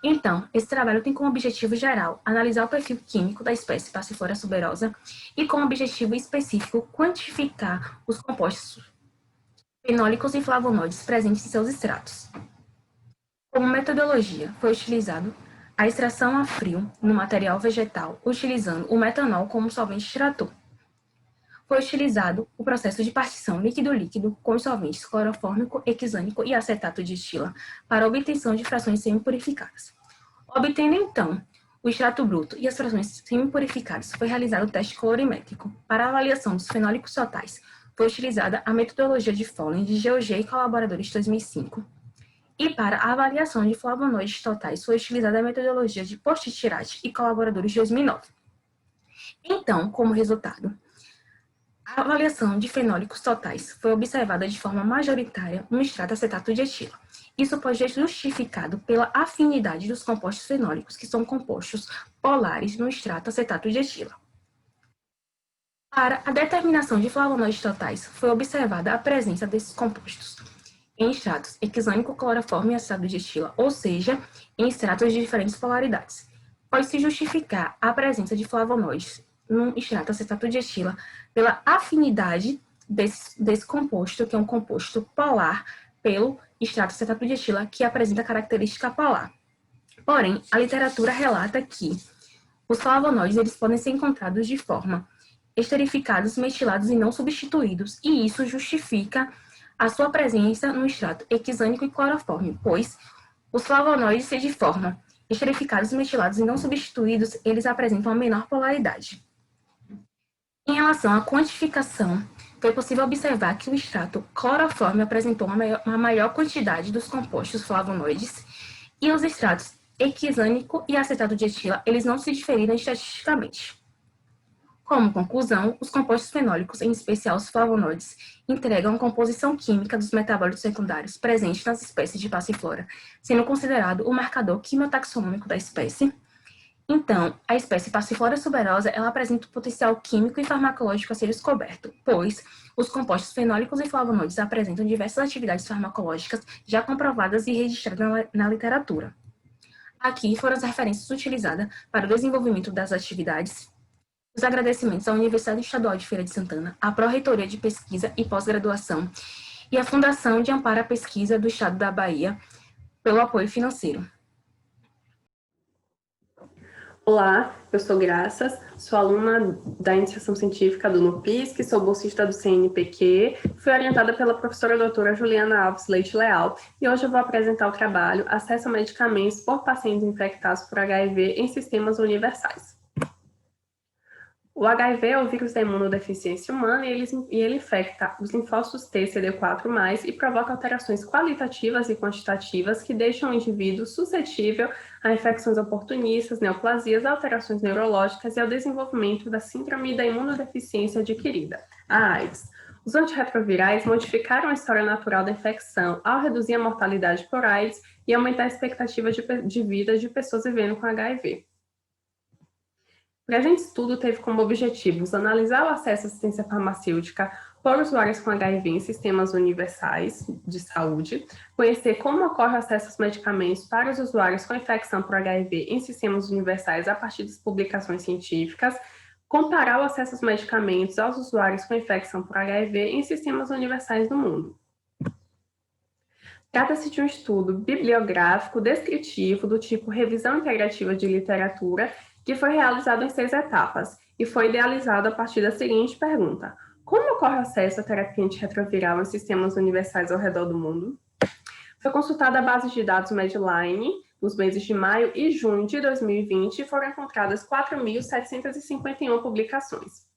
Então, esse trabalho tem como objetivo geral analisar o perfil químico da espécie Passiflora tuberosa e como objetivo específico quantificar os compostos fenólicos e flavonoides presentes em seus extratos. Como metodologia, foi utilizado a extração a frio no material vegetal, utilizando o metanol como solvente extrator. Foi utilizado o processo de partição líquido-líquido com os solventes clorofórmico, hexânico e acetato de etila para a obtenção de frações semi-purificadas. Obtendo, então, o extrato bruto e as frações semi-purificadas, foi realizado o teste colorimétrico. Para a avaliação dos fenólicos totais, foi utilizada a metodologia de Follen de GOG e colaboradores de 2005. E para a avaliação de flavonoides totais, foi utilizada a metodologia de Post-Tirati e colaboradores de 2009. Então, como resultado, a avaliação de fenólicos totais foi observada de forma majoritária no extrato acetato de etila. Isso pode ser justificado pela afinidade dos compostos fenólicos, que são compostos polares no extrato acetato de etila. Para a determinação de flavonoides totais, foi observada a presença desses compostos em extratos hexânico, cloroforme e acetato de etila, ou seja, em extratos de diferentes polaridades. Pode-se justificar a presença de flavonoides no extrato acetato de etila pela afinidade desse composto, que é um composto polar, pelo extrato acetato de etila, que apresenta característica polar. Porém, a literatura relata que os flavonoides eles podem ser encontrados de forma esterificados, metilados e não substituídos, e isso justifica a sua presença no extrato hexânico e cloroforme, pois os flavonoides, de forma esterificados, metilados e não substituídos, eles apresentam a menor polaridade. Em relação à quantificação, foi possível observar que o extrato cloroforme apresentou uma maior quantidade dos compostos flavonoides e os extratos hexânico e acetato de etila, eles não se diferiram estatisticamente. Como conclusão, os compostos fenólicos, em especial os flavonoides, entregam a composição química dos metabólitos secundários presentes nas espécies de Passiflora, sendo considerado o marcador quimiotaxonômico da espécie. Então, a espécie Passiflora tuberosa, ela apresenta um potencial químico e farmacológico a ser descoberto, pois os compostos fenólicos e flavonoides apresentam diversas atividades farmacológicas já comprovadas e registradas na literatura. Aqui foram as referências utilizadas para o desenvolvimento das atividades. Os agradecimentos à Universidade Estadual de Feira de Santana, à Pró-Reitoria de Pesquisa e Pós-Graduação e à Fundação de Amparo à Pesquisa do Estado da Bahia pelo apoio financeiro. Olá, eu sou Graças, sou aluna da Iniciação Científica do NUPISC, sou bolsista do CNPq, fui orientada pela professora doutora Juliana Alves Leite Leal e hoje eu vou apresentar o trabalho Acesso a Medicamentos por Pacientes Infectados por HIV em Sistemas Universais. O HIV é o vírus da imunodeficiência humana e ele infecta os linfócitos T CD4+, e provoca alterações qualitativas e quantitativas que deixam o indivíduo suscetível a infecções oportunistas, neoplasias, alterações neurológicas e ao desenvolvimento da síndrome da imunodeficiência adquirida, a AIDS. Os antirretrovirais modificaram a história natural da infecção ao reduzir a mortalidade por AIDS e aumentar a expectativa de vida de pessoas vivendo com HIV. O presente estudo teve como objetivos analisar o acesso à assistência farmacêutica por usuários com HIV em sistemas universais de saúde, conhecer como ocorre o acesso aos medicamentos para os usuários com infecção por HIV em sistemas universais a partir das publicações científicas, comparar o acesso aos medicamentos aos usuários com infecção por HIV em sistemas universais do mundo. Trata-se de um estudo bibliográfico descritivo do tipo revisão integrativa de literatura, que foi realizado em 6 etapas e foi idealizado a partir da seguinte pergunta: como ocorre o acesso à terapia antirretroviral em sistemas universais ao redor do mundo? Foi consultada a base de dados Medline nos meses de maio e junho de 2020 e foram encontradas 4.751 publicações.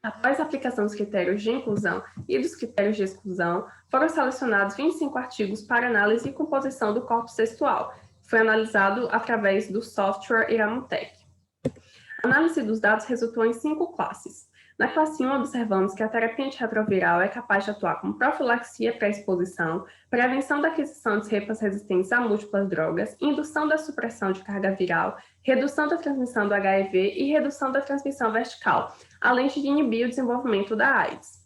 Após a aplicação dos critérios de inclusão e dos critérios de exclusão, foram selecionados 25 artigos para análise e composição do corpus textual. Foi analisado através do software Iramutec. A análise dos dados resultou em 5 classes. Na classe 1, observamos que a terapia antirretroviral é capaz de atuar como profilaxia pré-exposição, prevenção da aquisição de cepas resistentes a múltiplas drogas, indução da supressão de carga viral, redução da transmissão do HIV e redução da transmissão vertical, além de inibir o desenvolvimento da AIDS.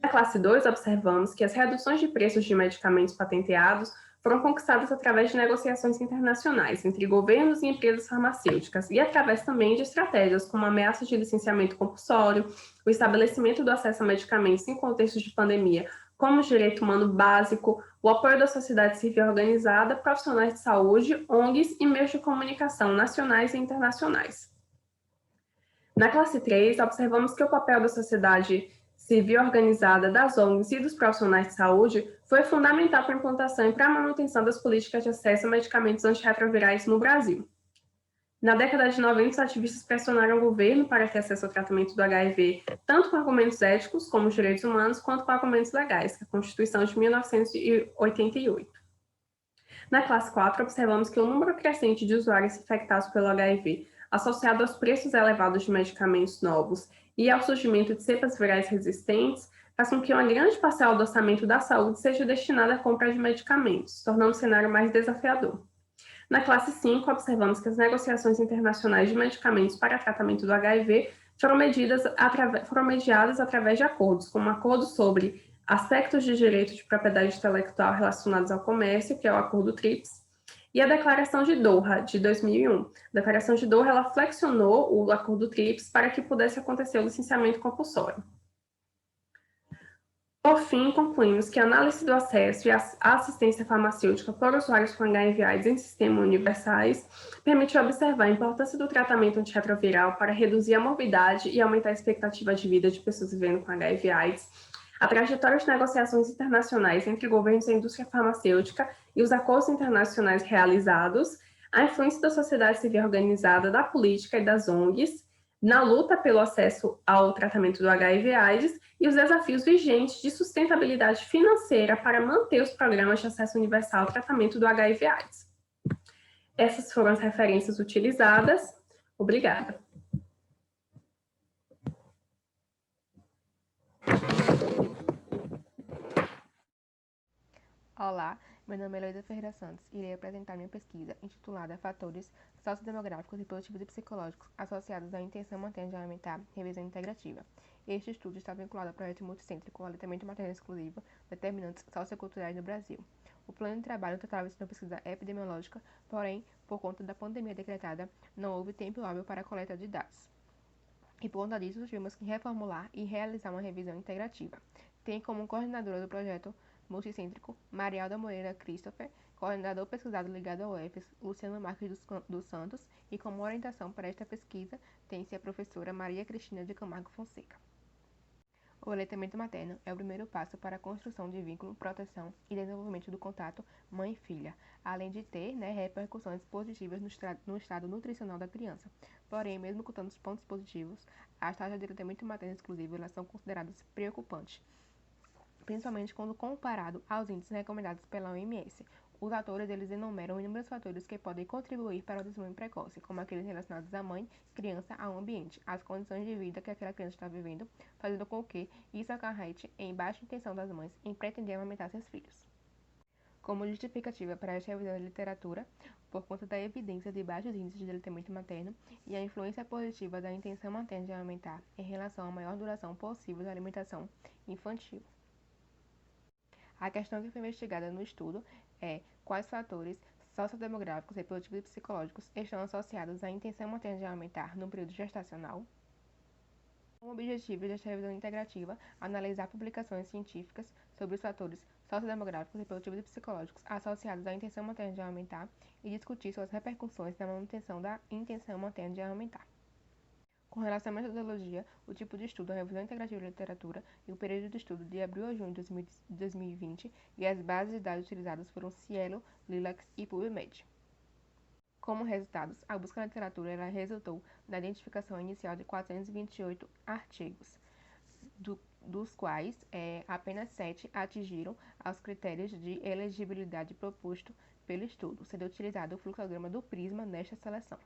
Na classe 2, observamos que as reduções de preços de medicamentos patenteados foram conquistadas através de negociações internacionais entre governos e empresas farmacêuticas e através também de estratégias como ameaças de licenciamento compulsório, o estabelecimento do acesso a medicamentos em contextos de pandemia como direito humano básico, o apoio da sociedade civil organizada, profissionais de saúde, ONGs e meios de comunicação nacionais e internacionais. Na classe 3, observamos que o papel da sociedade civil organizada, das ONGs e dos profissionais de saúde foi fundamental para a implantação e para a manutenção das políticas de acesso a medicamentos antirretrovirais no Brasil. Na década de 90, os ativistas pressionaram o governo para ter acesso ao tratamento do HIV, tanto com argumentos éticos, como os direitos humanos, quanto com argumentos legais, que é a Constituição de 1988. Na classe 4, observamos que o número crescente de usuários infectados pelo HIV, associado aos preços elevados de medicamentos novos e ao surgimento de cepas virais resistentes, faz com que uma grande parcela do orçamento da saúde seja destinada à compra de medicamentos, tornando o cenário mais desafiador. Na classe 5, observamos que as negociações internacionais de medicamentos para tratamento do HIV foram mediadas através de acordos, como o Acordo sobre Aspectos de Direito de Propriedade Intelectual Relacionados ao Comércio, que é o Acordo TRIPS, e a Declaração de Doha, de 2001. A Declaração de Doha, ela flexionou o Acordo TRIPS para que pudesse acontecer o licenciamento compulsório. Por fim, concluímos que a análise do acesso e a assistência farmacêutica por usuários com HIV/AIDS em sistemas universais permitiu observar a importância do tratamento antirretroviral para reduzir a morbidade e aumentar a expectativa de vida de pessoas vivendo com HIV/AIDS, a trajetória de negociações internacionais entre governos e a indústria farmacêutica e os acordos internacionais realizados, a influência da sociedade civil organizada, da política e das ONGs, na luta pelo acesso ao tratamento do HIV/AIDS e os desafios vigentes de sustentabilidade financeira para manter os programas de acesso universal ao tratamento do HIV/AIDS. Essas foram as referências utilizadas. Obrigada. Olá, meu nome é Heloísa Ferreira Santos e irei apresentar minha pesquisa intitulada Fatores Sociodemográficos, Reprodutivos e Psicológicos associados à intenção materna de aumentar revisão integrativa. Este estudo está vinculado ao projeto multicêntrico Aleitamento Materno Exclusivo, Determinantes Socioculturais no Brasil. O plano de trabalho tratava-se de uma pesquisa epidemiológica, porém, por conta da pandemia decretada, não houve tempo hábil para a coleta de dados. E por conta disso, tivemos que reformular e realizar uma revisão integrativa. Tem como coordenadora do projeto multicêntrico Marialda Moreira Christopher, coordenador pesquisador ligado ao UFES, Luciano Marques dos Santos, e como orientação para esta pesquisa tem-se a professora Maria Cristina de Camargo Fonseca. O aleitamento materno é o primeiro passo para a construção de vínculo, proteção e desenvolvimento do contato mãe-filha, além de ter repercussões positivas no estado nutricional da criança. Porém, mesmo com tantos pontos positivos, as taxas de aleitamento materno exclusivo elas são consideradas preocupantes, principalmente quando comparado aos índices recomendados pela OMS. Os autores eles enumeram inúmeros fatores que podem contribuir para o desenvolvimento precoce, como aqueles relacionados à mãe, criança, ao ambiente, às condições de vida que aquela criança está vivendo, fazendo com que isso acarrete em baixa intenção das mães em pretender amamentar seus filhos. Como justificativa para esta revisão da literatura, por conta da evidência de baixos índices de aleitamento materno e a influência positiva da intenção materna de amamentar em relação à maior duração possível da alimentação infantil. A questão que foi investigada no estudo é quais fatores sociodemográficos, reprodutivos e psicológicos estão associados à intenção materna de amamentar no período gestacional. Com o objetivo desta revisão integrativa, analisar publicações científicas sobre os fatores sociodemográficos, reprodutivos e psicológicos associados à intenção materna de amamentar e discutir suas repercussões na manutenção da intenção materna de amamentar. Com relação à metodologia, o tipo de estudo, a revisão integrativa de literatura e o período de estudo de abril a junho de 2020 e as bases de dados utilizadas foram Cielo, Lilacs e PubMed. Como resultados, a busca na literatura ela resultou na identificação inicial de 428 artigos, dos quais apenas 7 atingiram aos critérios de elegibilidade proposto pelo estudo, sendo utilizado o fluxograma do Prisma nesta seleção.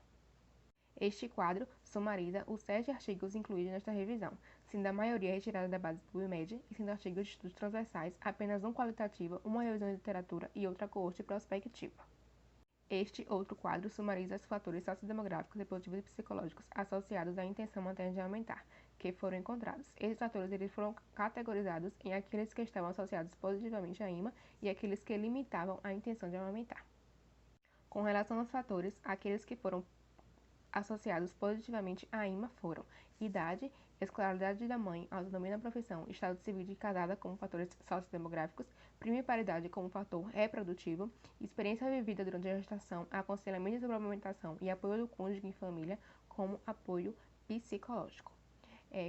Este quadro sumariza os 7 artigos incluídos nesta revisão, sendo a maioria retirada da base do PubMed e sendo artigos de estudos transversais, apenas um qualitativo, uma revisão de literatura e outra coorte prospectiva. Este outro quadro sumariza os fatores sociodemográficos, reprodutivos e psicológicos associados à intenção materna de aumentar, que foram encontrados. Esses fatores eles foram categorizados em aqueles que estavam associados positivamente à IMA e aqueles que limitavam a intenção de amamentar. Com relação aos fatores, aqueles que foram associados positivamente à IMA foram idade, escolaridade da mãe, autonomia na profissão, estado civil de casada como fatores sociodemográficos, primiparidade como fator reprodutivo, experiência vivida durante a gestação, aconselhamento sobre a amamentação e apoio do cônjuge em família como apoio psicológico.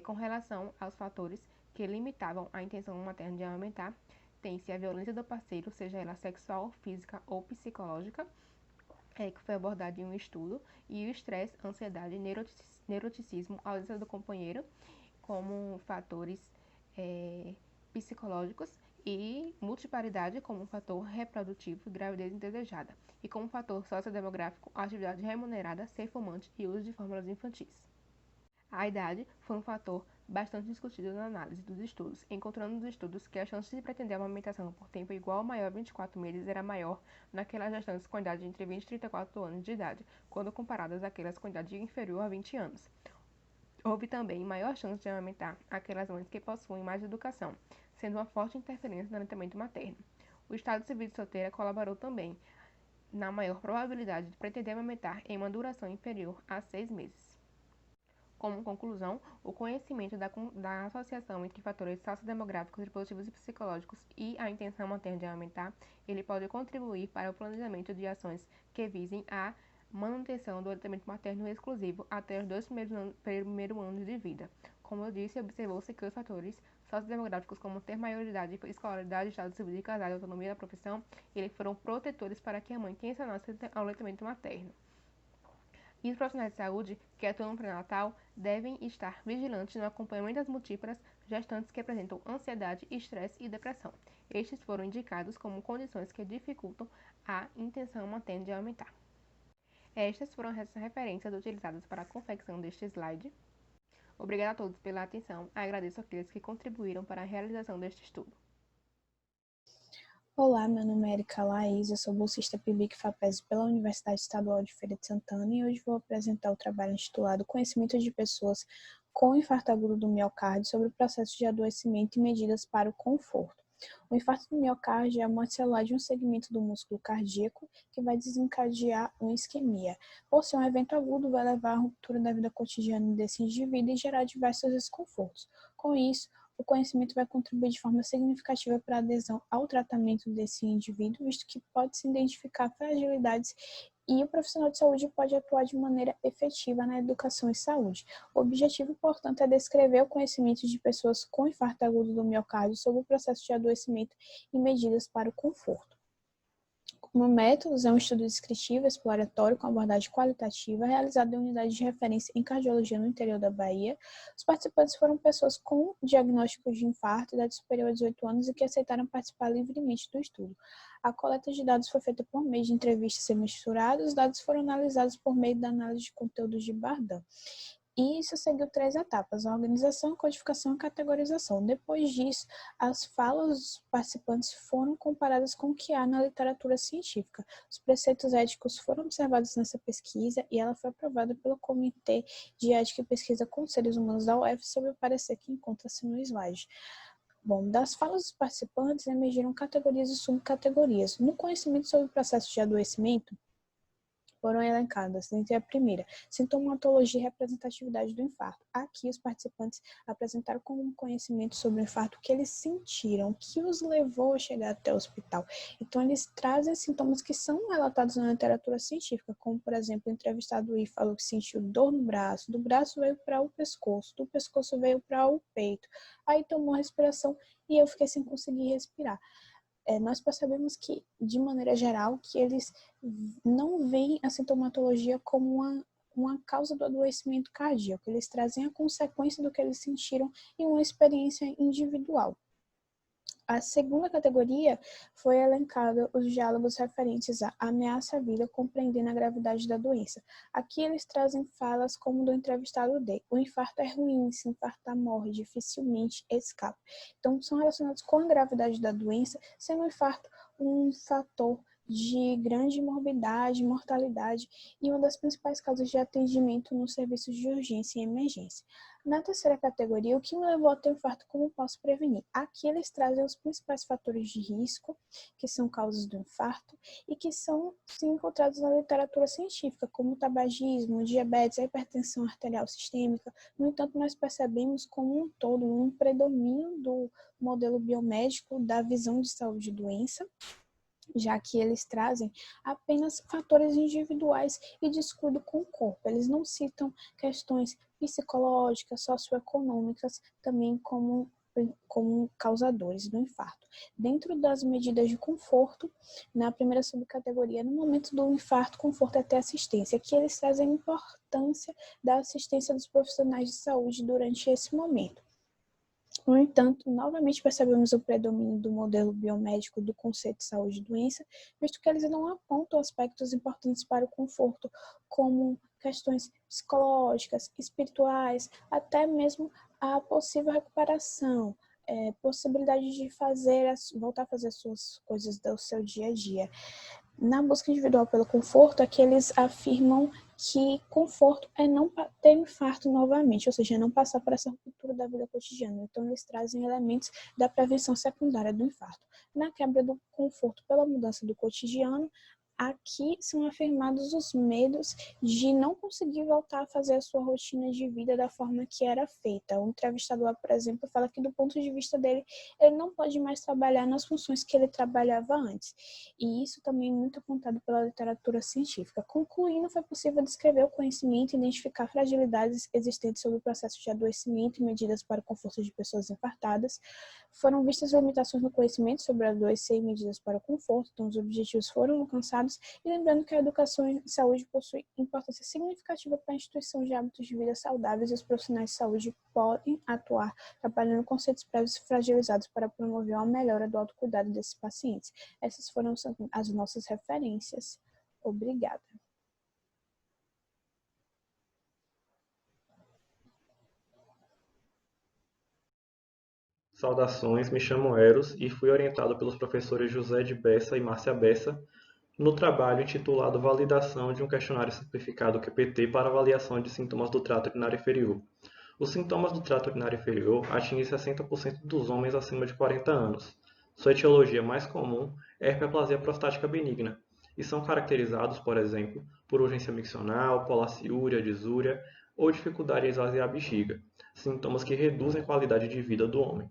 Com relação aos fatores que limitavam a intenção materna de amamentar, tem-se a violência do parceiro, seja ela sexual, física ou psicológica, que foi abordado em um estudo, e o estresse, ansiedade, neuroticismo, ausência do companheiro, como fatores psicológicos, e multiparidade como um fator reprodutivo e gravidez indesejada, e como fator sociodemográfico, atividade remunerada, ser fumante e uso de fórmulas infantis. A idade foi um fator bastante discutido na análise dos estudos, encontrando nos estudos que a chance de pretender a amamentação por tempo igual ou maior a 24 meses era maior naquelas gestantes com idade entre 20 e 34 anos de idade, quando comparadas àquelas com idade inferior a 20 anos. Houve também maior chance de amamentar aquelas mães que possuem mais educação, sendo uma forte interferência no aleitamento materno. O estado civil de solteira colaborou também na maior probabilidade de pretender amamentar em uma duração inferior a 6 meses. Como conclusão, o conhecimento da associação entre fatores sociodemográficos, reprodutivos e psicológicos e a intenção materna de amamentar, ele pode contribuir para o planejamento de ações que visem a manutenção do aleitamento materno exclusivo até os 2 primeiros anos de vida. Como eu disse, observou-se que os fatores sociodemográficos, como ter maioridade, escolaridade, estado civil de casado e autonomia da profissão, eles foram protetores para que a mãe tenha acesso ao aleitamento materno. E os profissionais de saúde que atuam no pré-natal devem estar vigilantes no acompanhamento das múltiplas gestantes que apresentam ansiedade, estresse e depressão. Estes foram indicados como condições que dificultam a intenção materna de amamentar. Estas foram as referências utilizadas para a confecção deste slide. Obrigada a todos pela atenção. Agradeço àqueles que contribuíram para a realização deste estudo. Olá, meu nome é Erika Laís, eu sou bolsista PIBIC-FAPESP pela Universidade Estadual de Feira de Santana e hoje vou apresentar o trabalho intitulado Conhecimento de Pessoas com Infarto Agudo do Miocárdio sobre o processo de adoecimento e medidas para o conforto. O infarto do miocárdio é a morte celular de um segmento do músculo cardíaco que vai desencadear uma isquemia. Por ser um evento agudo, vai levar à ruptura da vida cotidiana desse indivíduo e gerar diversos desconfortos. Com isso, o conhecimento vai contribuir de forma significativa para a adesão ao tratamento desse indivíduo, visto que pode-se identificar fragilidades e o profissional de saúde pode atuar de maneira efetiva na educação e saúde. O objetivo, portanto, é descrever o conhecimento de pessoas com infarto agudo do miocárdio sobre o processo de adoecimento e medidas para o conforto. Como métodos, é um estudo descritivo, exploratório, com abordagem qualitativa, realizado em unidade de referência em cardiologia no interior da Bahia. Os participantes foram pessoas com diagnóstico de infarto, idade superior a 18 anos e que aceitaram participar livremente do estudo. A coleta de dados foi feita por meio de entrevistas semesturadas, os dados foram analisados por meio da análise de conteúdos de Bardan. E isso seguiu 3 etapas: a organização, a codificação e a categorização. Depois disso, as falas dos participantes foram comparadas com o que há na literatura científica. Os preceitos éticos foram observados nessa pesquisa e ela foi aprovada pelo Comitê de Ética e Pesquisa com Seres Humanos da UF sobre o parecer que encontra-se no slide. Bom, das falas dos participantes emergiram categorias e subcategorias. No conhecimento sobre o processo de adoecimento, foram elencadas, entre a primeira, sintomatologia e representatividade do infarto. Aqui, os participantes apresentaram como conhecimento sobre o infarto o que eles sentiram, o que os levou a chegar até o hospital. Então, eles trazem sintomas que são relatados na literatura científica, como, por exemplo, o entrevistado falou que sentiu dor no braço, do braço veio para o pescoço, do pescoço veio para o peito, aí tomou a respiração e eu fiquei sem conseguir respirar. Nós percebemos que, de maneira geral, que eles não veem a sintomatologia como uma causa do adoecimento cardíaco. Eles trazem a consequência do que eles sentiram em uma experiência individual. A segunda categoria foi elencada os diálogos referentes à ameaça à vida, compreendendo a gravidade da doença. Aqui eles trazem falas como do entrevistado D. O infarto é ruim, se infartar morre, dificilmente escapa. Então, são relacionados com a gravidade da doença, sendo o infarto um fator de grande morbidade, mortalidade e uma das principais causas de atendimento nos serviços de urgência e emergência. Na terceira categoria, o que me levou a ter infarto, como posso prevenir? Aqui eles trazem os principais fatores de risco, que são causas do infarto, e que são sim, encontrados na literatura científica, como tabagismo, diabetes, hipertensão arterial sistêmica. No entanto, nós percebemos como um todo um predomínio do modelo biomédico da visão de saúde e doença, já que eles trazem apenas fatores individuais e descuido com o corpo. Eles não citam questões psicológicas, socioeconômicas, também como causadores do infarto. Dentro das medidas de conforto, na primeira subcategoria, no momento do infarto, conforto é ter assistência, que eles trazem a importância da assistência dos profissionais de saúde durante esse momento. No entanto, novamente percebemos o predomínio do modelo biomédico do conceito de saúde e doença, visto que eles não apontam aspectos importantes para o conforto, como questões psicológicas, espirituais, até mesmo a possível recuperação, possibilidade de voltar a fazer as suas coisas do seu dia a dia. Na busca individual pelo conforto, é que eles afirmam que conforto é não ter infarto novamente, ou seja, não passar por essa ruptura da vida cotidiana. Então, eles trazem elementos da prevenção secundária do infarto. Na quebra do conforto pela mudança do cotidiano, aqui são afirmados os medos de não conseguir voltar a fazer a sua rotina de vida da forma que era feita. Um entrevistador, por exemplo, fala que do ponto de vista dele, ele não pode mais trabalhar nas funções que ele trabalhava antes. E isso também é muito apontado pela literatura científica. Concluindo, foi possível descrever o conhecimento e identificar fragilidades existentes sobre o processo de adoecimento e medidas para o conforto de pessoas infartadas. Foram vistas limitações no conhecimento sobre adoecer e medidas para o conforto, então os objetivos foram alcançados. E lembrando que a educação em saúde possui importância significativa para a instituição de hábitos de vida saudáveis e os profissionais de saúde podem atuar trabalhando conceitos prévios e fragilizados para promover uma melhora do autocuidado desses pacientes. Essas foram as nossas referências. Obrigada. Saudações, me chamo Eros e fui orientado pelos professores José de Bessa e Márcia Bessa no trabalho intitulado Validação de um questionário simplificado QPT para avaliação de sintomas do trato urinário inferior. Os sintomas do trato urinário inferior atingem 60% dos homens acima de 40 anos. Sua etiologia mais comum é hiperplasia prostática benigna e são caracterizados, por exemplo, por urgência miccional, polaciúria, disúria ou dificuldade em esvaziar a bexiga, sintomas que reduzem a qualidade de vida do homem.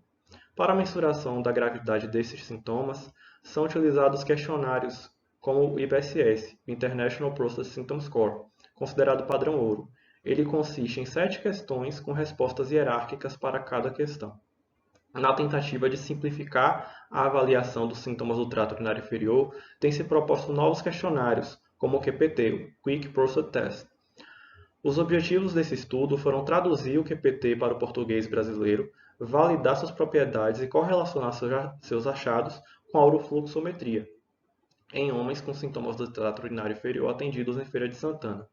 Para a mensuração da gravidade desses sintomas, são utilizados questionários como o IPSS, International Prostate Symptom Score, considerado padrão ouro. Ele consiste em 7 questões com respostas hierárquicas para cada questão. Na tentativa de simplificar a avaliação dos sintomas do trato urinário inferior, tem-se proposto novos questionários, como o QPT, o Quick Prostate Test. Os objetivos desse estudo foram traduzir o QPT para o português brasileiro, validar suas propriedades e correlacionar seus achados com a urofluxometria em homens com sintomas do trato urinário inferior atendidos em Feira de Santana.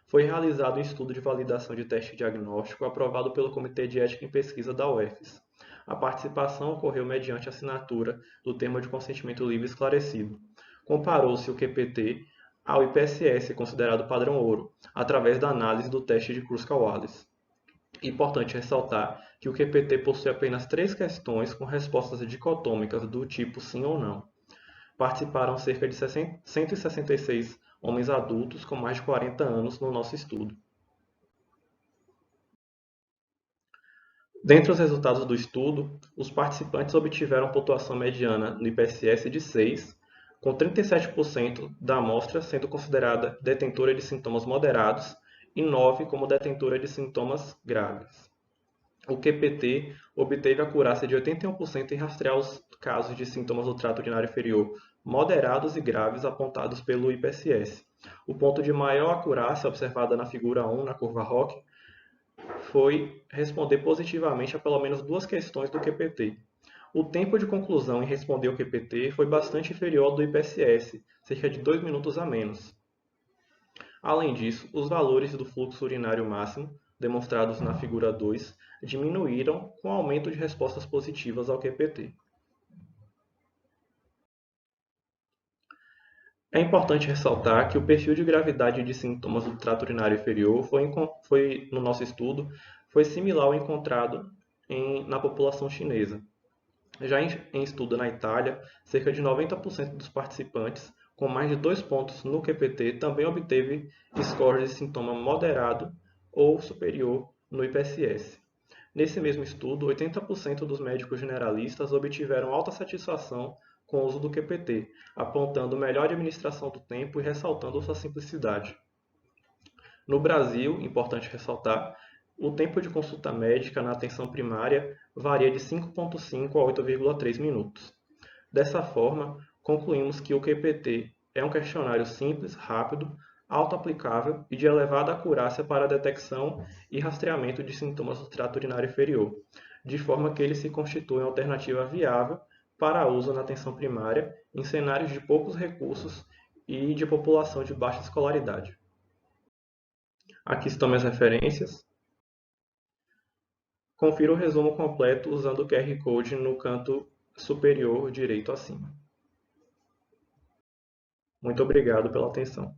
Foi realizado um estudo de validação de teste diagnóstico aprovado pelo Comitê de Ética em Pesquisa da UFES. A participação ocorreu mediante assinatura do termo de consentimento livre esclarecido. Comparou-se o QPT ao IPSS, considerado padrão ouro, através da análise do teste de Kruskal-Wallis. Importante ressaltar que o QPT possui apenas 3 questões com respostas dicotômicas do tipo sim ou não. Participaram cerca de 166 homens adultos com mais de 40 anos no nosso estudo. Dentre os resultados do estudo, os participantes obtiveram pontuação mediana no IPSS de 6, com 37% da amostra sendo considerada detentora de sintomas moderados e 9% como detentora de sintomas graves. O QPT obteve acurácia de 81% em rastrear os casos de sintomas do trato urinário inferior moderados e graves apontados pelo IPSS. O ponto de maior acurácia observada na figura 1, na curva ROC, foi responder positivamente a pelo menos 2 questões do QPT. O tempo de conclusão em responder o QPT foi bastante inferior ao do IPSS, cerca de 2 minutos a menos. Além disso, os valores do fluxo urinário máximo, demonstrados na figura 2, diminuíram com o aumento de respostas positivas ao QPT. É importante ressaltar que o perfil de gravidade de sintomas do trato urinário inferior no nosso estudo, foi similar ao encontrado na população chinesa. Já em estudo na Itália, cerca de 90% dos participantes com mais de 2 pontos no QPT também obteve scores de sintoma moderado ou superior no IPSS. Nesse mesmo estudo, 80% dos médicos generalistas obtiveram alta satisfação com o uso do QPT, apontando melhor administração do tempo e ressaltando sua simplicidade. No Brasil, importante ressaltar, o tempo de consulta médica na atenção primária varia de 5,5 a 8,3 minutos. Dessa forma, concluímos que o QPT é um questionário simples, rápido, auto-aplicável e de elevada acurácia para a detecção e rastreamento de sintomas do trato urinário inferior, de forma que ele se constitui uma alternativa viável para uso na atenção primária em cenários de poucos recursos e de população de baixa escolaridade. Aqui estão minhas referências. Confira o resumo completo usando o QR Code no canto superior direito acima. Muito obrigado pela atenção.